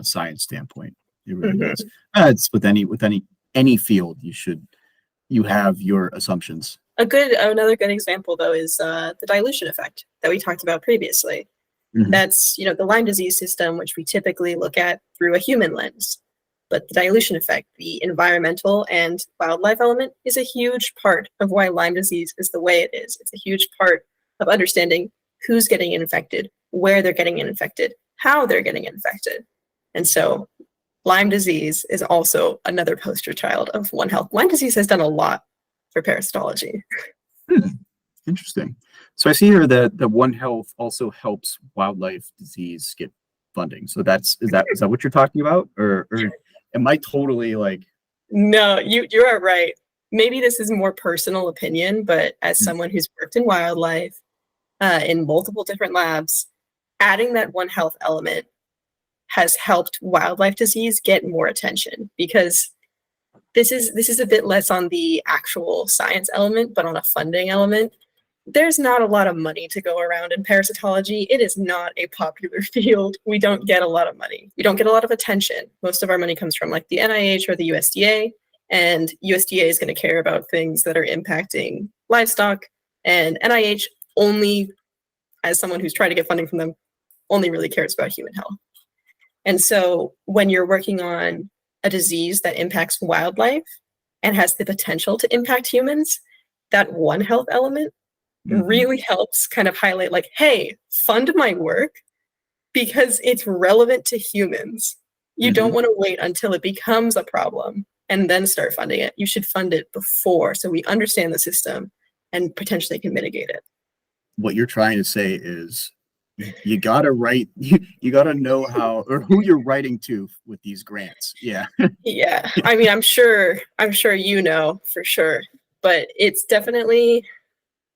science standpoint. It really does. It's with any field, you have your assumptions. Another good example though is the dilution effect that we talked about previously. Mhm. That's, the Lyme disease system, which we typically look at through a human lens. But the dilution effect, the environmental and wildlife element, is a huge part of why Lyme disease is the way it is. It's a huge part of understanding who's getting infected, where they're getting infected, how they're getting infected. And so Lyme disease is also another poster child of One Health. Lyme disease has done a lot for parasitology. Interesting. So I see here that the One Health also helps wildlife disease get funding. So is that what you're talking about, or am I totally like? No, you are right. Maybe this is more personal opinion, but as someone who's worked in wildlife in multiple different labs, adding that One Health element has helped wildlife disease get more attention, because this is a bit less on the actual science element, but on a funding element. There's not a lot of money to go around in parasitology. It is not a popular field. We don't get a lot of money. We don't get a lot of attention. Most of our money comes from like the NIH or the USDA, and USDA is going to care about things that are impacting livestock, and NIH only, as someone who's tried to get funding from them, only really cares about human health. And so when you're working on a disease that impacts wildlife and has the potential to impact humans, that One Health element really helps kind of highlight like, hey, fund my work because it's relevant to humans. You don't want to wait until it becomes a problem and then start funding it. You should fund it before, so we understand the system and potentially can mitigate it. What you're trying to say is you gotta write, you gotta know how or who you're writing to with these grants. Yeah. Yeah. I mean, I'm sure for sure. But it's definitely,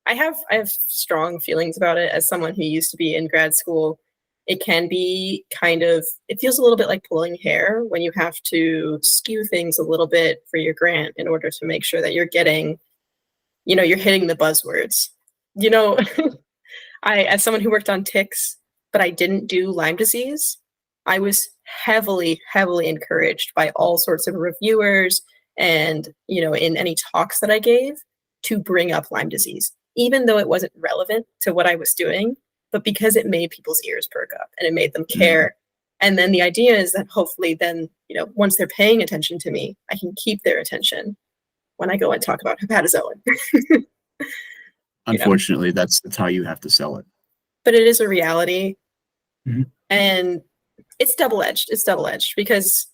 I have strong feelings about it as someone who used to be in grad school. It can be it feels a little bit like pulling hair when you have to skew things a little bit for your grant in order to make sure that you're getting, you're hitting the buzzwords. As someone who worked on ticks, but I didn't do Lyme disease, I was heavily, heavily encouraged by all sorts of reviewers and, in any talks that I gave, to bring up Lyme disease, even though it wasn't relevant to what I was doing, but because it made people's ears perk up and it made them care. And then the idea is that hopefully then, once they're paying attention to me, I can keep their attention when I go and talk about hepatozoan. Unfortunately, that's how you have to sell it. But it is a reality. And it's double-edged. It's double-edged because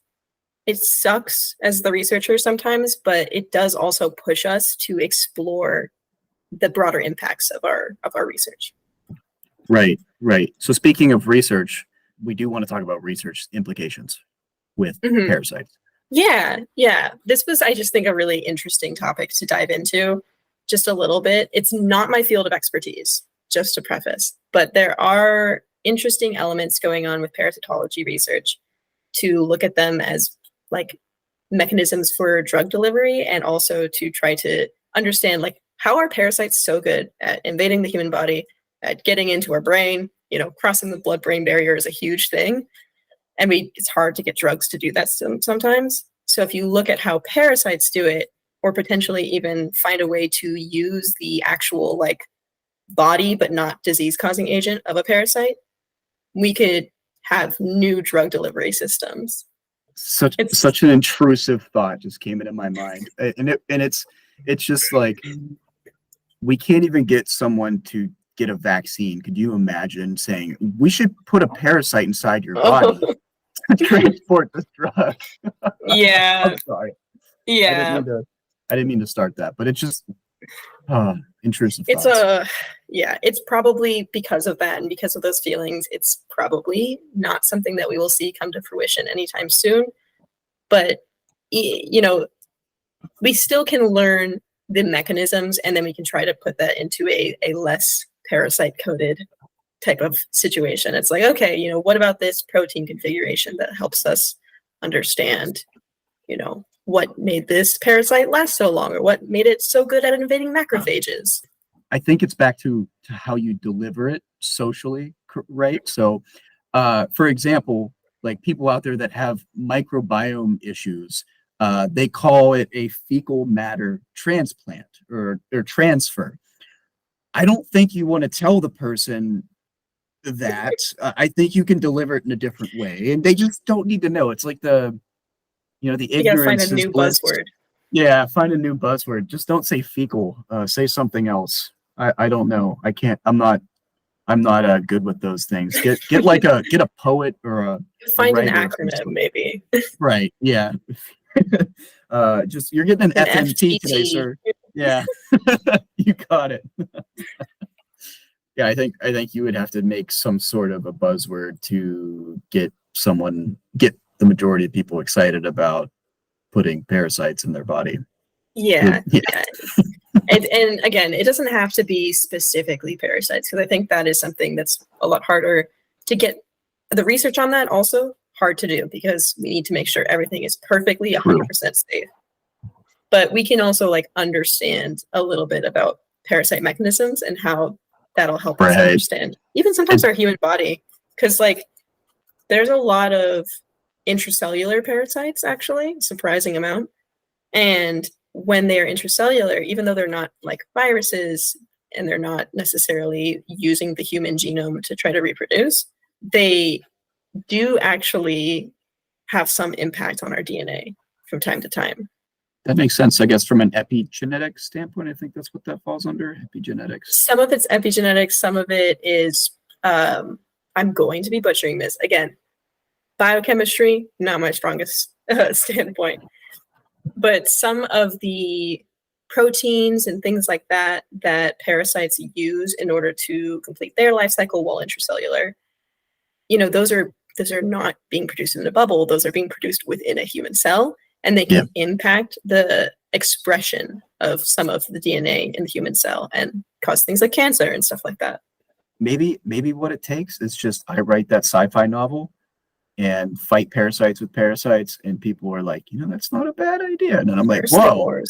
it sucks as the researcher sometimes, but it does also push us to explore the broader impacts of our research. Right. So speaking of research, we do want to talk about research implications with parasites. Yeah. This was, I just think, a really interesting topic to dive into just a little bit. It's not my field of expertise, just to preface, but there are interesting elements going on with parasitology research to look at them as like mechanisms for drug delivery, and also to try to understand like, how are parasites so good at invading the human body, at getting into our brain? Crossing the blood-brain barrier is a huge thing, and it's hard to get drugs to do that sometimes. So if you look at how parasites do it, or potentially even find a way to use the actual like body but not disease-causing agent of a parasite, we could have new drug delivery systems. Such an intrusive thought just came into my mind, and it's just like, we can't even get someone to get a vaccine. Could you imagine saying we should put a parasite inside your body to transport this drug? Yeah. I'm sorry. Yeah. I didn't mean to start that, but it's just intrusive It's thoughts. it's probably because of that and because of those feelings, it's probably not something that we will see come to fruition anytime soon. But we still can learn the mechanisms, and then we can try to put that into a less parasite coded type of situation. It's like, okay, what about this protein configuration that helps us understand, what made this parasite last so long, or what made it so good at invading macrophages? I think it's back to how you deliver it socially, right? So, for example, like people out there that have microbiome issues, they call it a fecal matter transplant or transfer. I don't think you want to tell the person that. I think you can deliver it in a different way, and they just don't need to know. It's like the You gotta find ignorance a is new bliss. buzzword. Yeah, find a new buzzword. Just don't say fecal. Say something else. I don't know. I can't. I'm not good with those things. Get like get a poet or a Find an writer. acronym, maybe. Right. Yeah. Just you're getting an An FMT today, FTT. sir. Yeah. You got it. Yeah, I think you would have to make some sort of a buzzword to get the majority of people excited about putting parasites in their body. Yeah, Yeah. yeah. And again, it doesn't have to be specifically parasites, because I think that is something that's a lot harder to get the research on. That also hard to do, because we need to make sure everything is perfectly 100% safe. But we can also like understand a little bit about parasite mechanisms and how that'll help us understand even sometimes our human body, because like there's a lot of intracellular parasites, actually, surprising amount. And when they're intracellular, even though they're not like viruses and they're not necessarily using the human genome to try to reproduce, they do actually have some impact on our DNA from time to time. That makes sense, I guess, from an epigenetic standpoint. I think that's what that falls under, epigenetics. Some of it's epigenetics, some of it is, I'm going to be butchering this. Again, biochemistry, not my strongest standpoint. But some of the proteins and things like that that parasites use in order to complete their life cycle while intracellular, those are not being produced in a bubble. Those are being produced within a human cell, and they can impact the expression of some of the DNA in the human cell and cause things like cancer and stuff like that. Maybe what it takes is just I write that sci-fi novel and fight parasites with parasites, and people are like, that's not a bad idea. And then I'm like, whoa,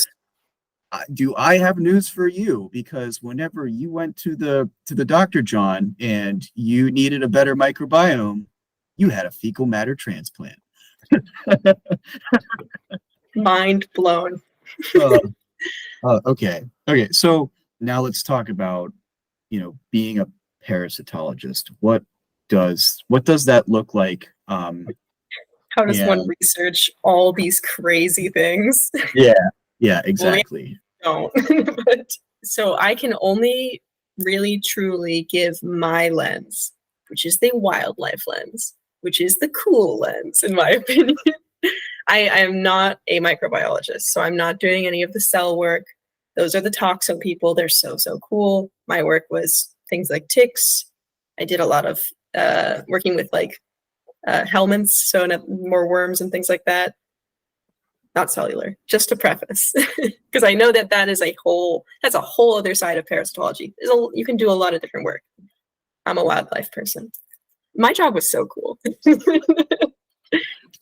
do I have news for you? Because whenever you went to the doctor, John, and you needed a better microbiome, you had a fecal matter transplant. Mind blown. Okay. So now let's talk about, being a parasitologist. What does that look like? How does one research all these crazy things? Yeah, exactly. Well, but, so I can only really truly give my lens, which is the wildlife lens, which is the cool lens, in my opinion. I am not a microbiologist, so I'm not doing any of the cell work. Those are the toxo people. They're so cool. My work was things like ticks. I did a lot of working with like helminths, so more worms and things like that. Not cellular, just to preface, because I know that's a whole other side of parasitology. You can do a lot of different work. I'm a wildlife person. My job was so cool.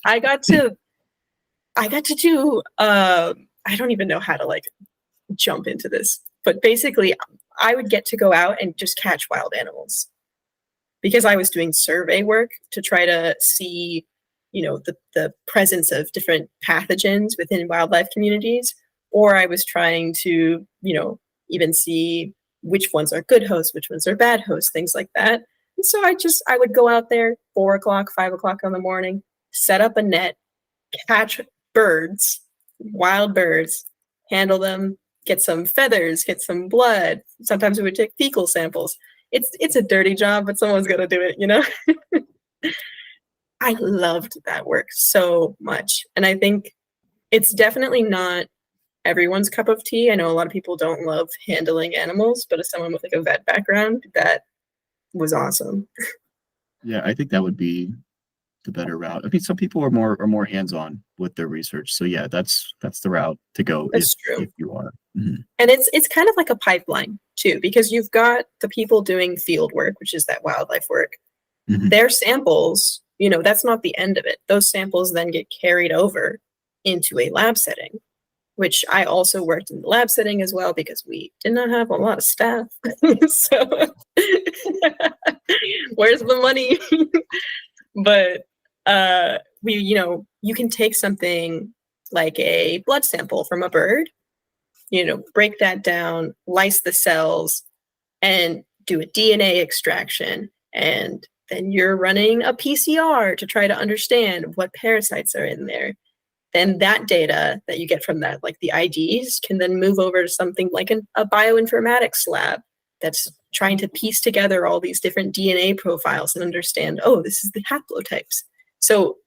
I got to do, I don't even know how to like jump into this, but basically I would get to go out and just catch wild animals, because I was doing survey work to try to see, the presence of different pathogens within wildlife communities, or I was trying to, even see which ones are good hosts, which ones are bad hosts, things like that. And so I would go out there 4 o'clock, 5 o'clock in the morning, set up a net, catch birds, wild birds, handle them, get some feathers, get some blood. Sometimes we would take fecal samples. It's a dirty job, but someone's got to do it, I loved that work so much. And I think it's definitely not everyone's cup of tea. I know a lot of people don't love handling animals, but as someone with like a vet background, that was awesome. Yeah, I think that would be the better route. I mean, some people are more hands-on with their research. So yeah, that's the route to go. That's true. If you are. Mm-hmm. And it's kind of like a pipeline too, because you've got the people doing field work, which is that wildlife work. Mm-hmm. Their samples, that's not the end of it. Those samples then get carried over into a lab setting, which I also worked in the lab setting as well, because we did not have a lot of staff. So where's the money? But you can take something like a blood sample from a bird, break that down, lyse the cells, and do a DNA extraction, And then you're running a PCR to try to understand what parasites are in there. Then that data that you get from that, like the IDs, can then move over to something like a bioinformatics lab that's trying to piece together all these different DNA profiles and understand, oh, this is the haplotypes. So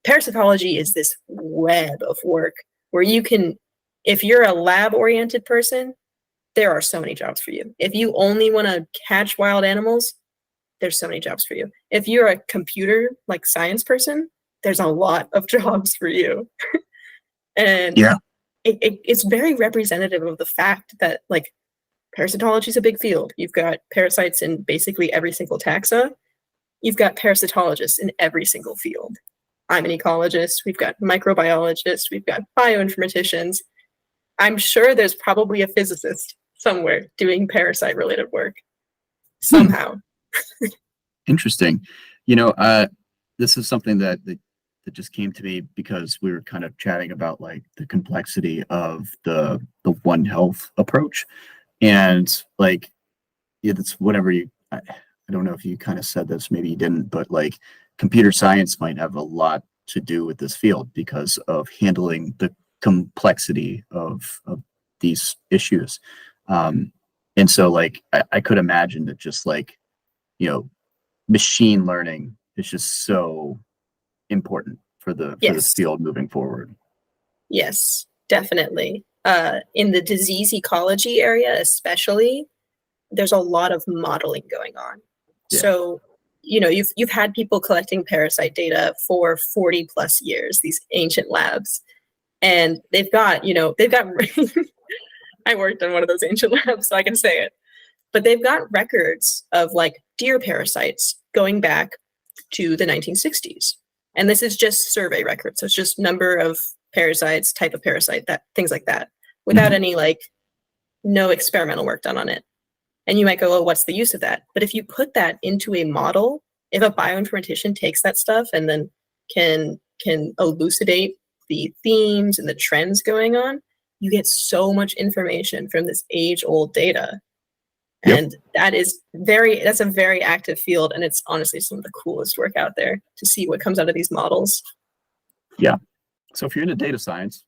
parasitology is this web of work where you can, if you're a lab-oriented person, there are so many jobs for you. If you only want to catch wild animals, there's so many jobs for you. If you're a computer, like science person, there's a lot of jobs for you. And Yeah. It's very representative of the fact that like parasitology is a big field. You've got parasites in basically every single taxa. You've got parasitologists in every single field. I'm an ecologist. We've got microbiologists. We've got bioinformaticians. I'm sure there's probably a physicist somewhere doing parasite-related work somehow. Interesting. This is something that just came to me because we were kind of chatting about like the complexity of the One Health approach, and like, yeah, that's whatever I don't know if you kind of said this, maybe you didn't, but like computer science might have a lot to do with this field because of handling the complexity of these issues. And so like I could imagine that just like, machine learning is just so important for this field moving forward. Yes, definitely. In the disease ecology area, especially, there's a lot of modeling going on. Yeah. So, you've had people collecting parasite data for 40 plus years, these ancient labs, and they've got I worked in one of those ancient labs, so I can say it, but they've got records of like deer parasites going back to the 1960s. And this is just survey records. So it's just number of parasites, type of parasite, that things like that, without any no experimental work done on it. And you might go, oh, what's the use of that? But if you put that into a model, if a bioinformatician takes that stuff and then can elucidate the themes and the trends going on, you get so much information from this age-old data. Yep. And that's a very active field, and it's honestly some of the coolest work out there to see what comes out of these models. Yeah. So if you're into data science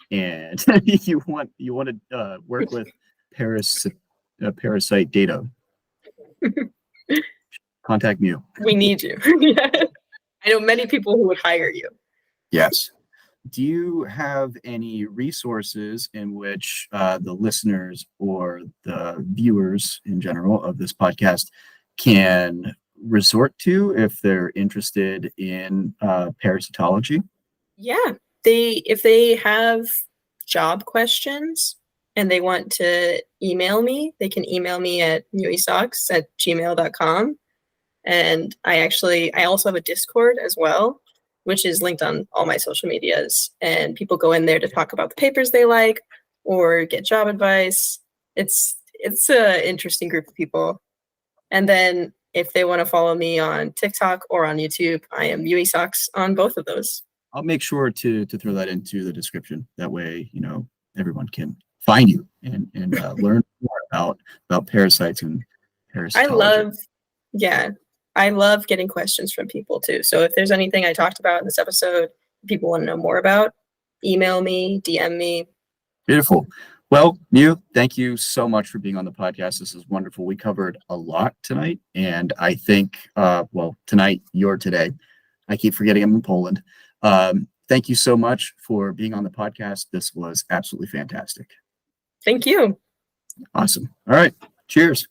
and you want to work with parasite data, contact Mew. We need you. I know many people who would hire you. Yes. Do you have any resources in which the listeners or the viewers in general of this podcast can resort to if they're interested in parasitology? Yeah. If they have job questions and they want to email me, they can email me at mewysocks@gmail.com. And I also have a Discord as well, which is linked on all my social medias. And people go in there to talk about the papers they like or get job advice. It's an interesting group of people. And then if they want to follow me on TikTok or on YouTube, I am Mewysocks on both of those. I'll make sure to throw that into the description. That way, everyone can find you and learn more about parasites and parasitology. I love getting questions from people too. So if there's anything I talked about in this episode people want to know more about, email me, DM me. Beautiful. Well, Mew, thank you so much for being on the podcast. This is wonderful. We covered a lot tonight, and I think, tonight, you're today. I keep forgetting I'm in Poland. Thank you so much for being on the podcast. This was absolutely fantastic. Thank you. Awesome. All right. Cheers.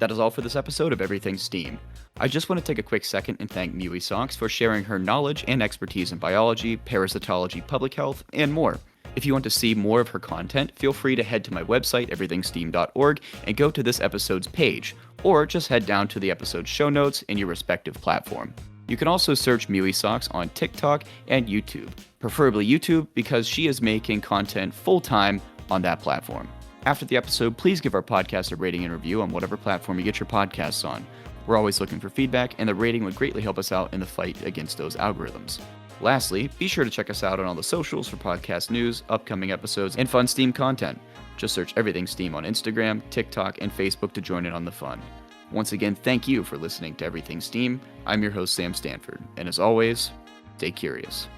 That is all for this episode of Everything STEAM. I just want to take a quick second and thank Mewysocks for sharing her knowledge and expertise in biology, parasitology, public health, and more. If you want to see more of her content, feel free to head to my website, everythingsteam.org, and go to this episode's page, or just head down to the episode's show notes in your respective platform. You can also search Mewysocks on TikTok and YouTube, preferably YouTube because she is making content full-time on that platform. After the episode, please give our podcast a rating and review on whatever platform you get your podcasts on. We're always looking for feedback, and the rating would greatly help us out in the fight against those algorithms. Lastly, be sure to check us out on all the socials for podcast news, upcoming episodes, and fun STEAM content. Just search Everything STEAM on Instagram, TikTok, and Facebook to join in on the fun. Once again, thank you for listening to Everything STEAM. I'm your host, Sam Stanford, and as always, stay curious.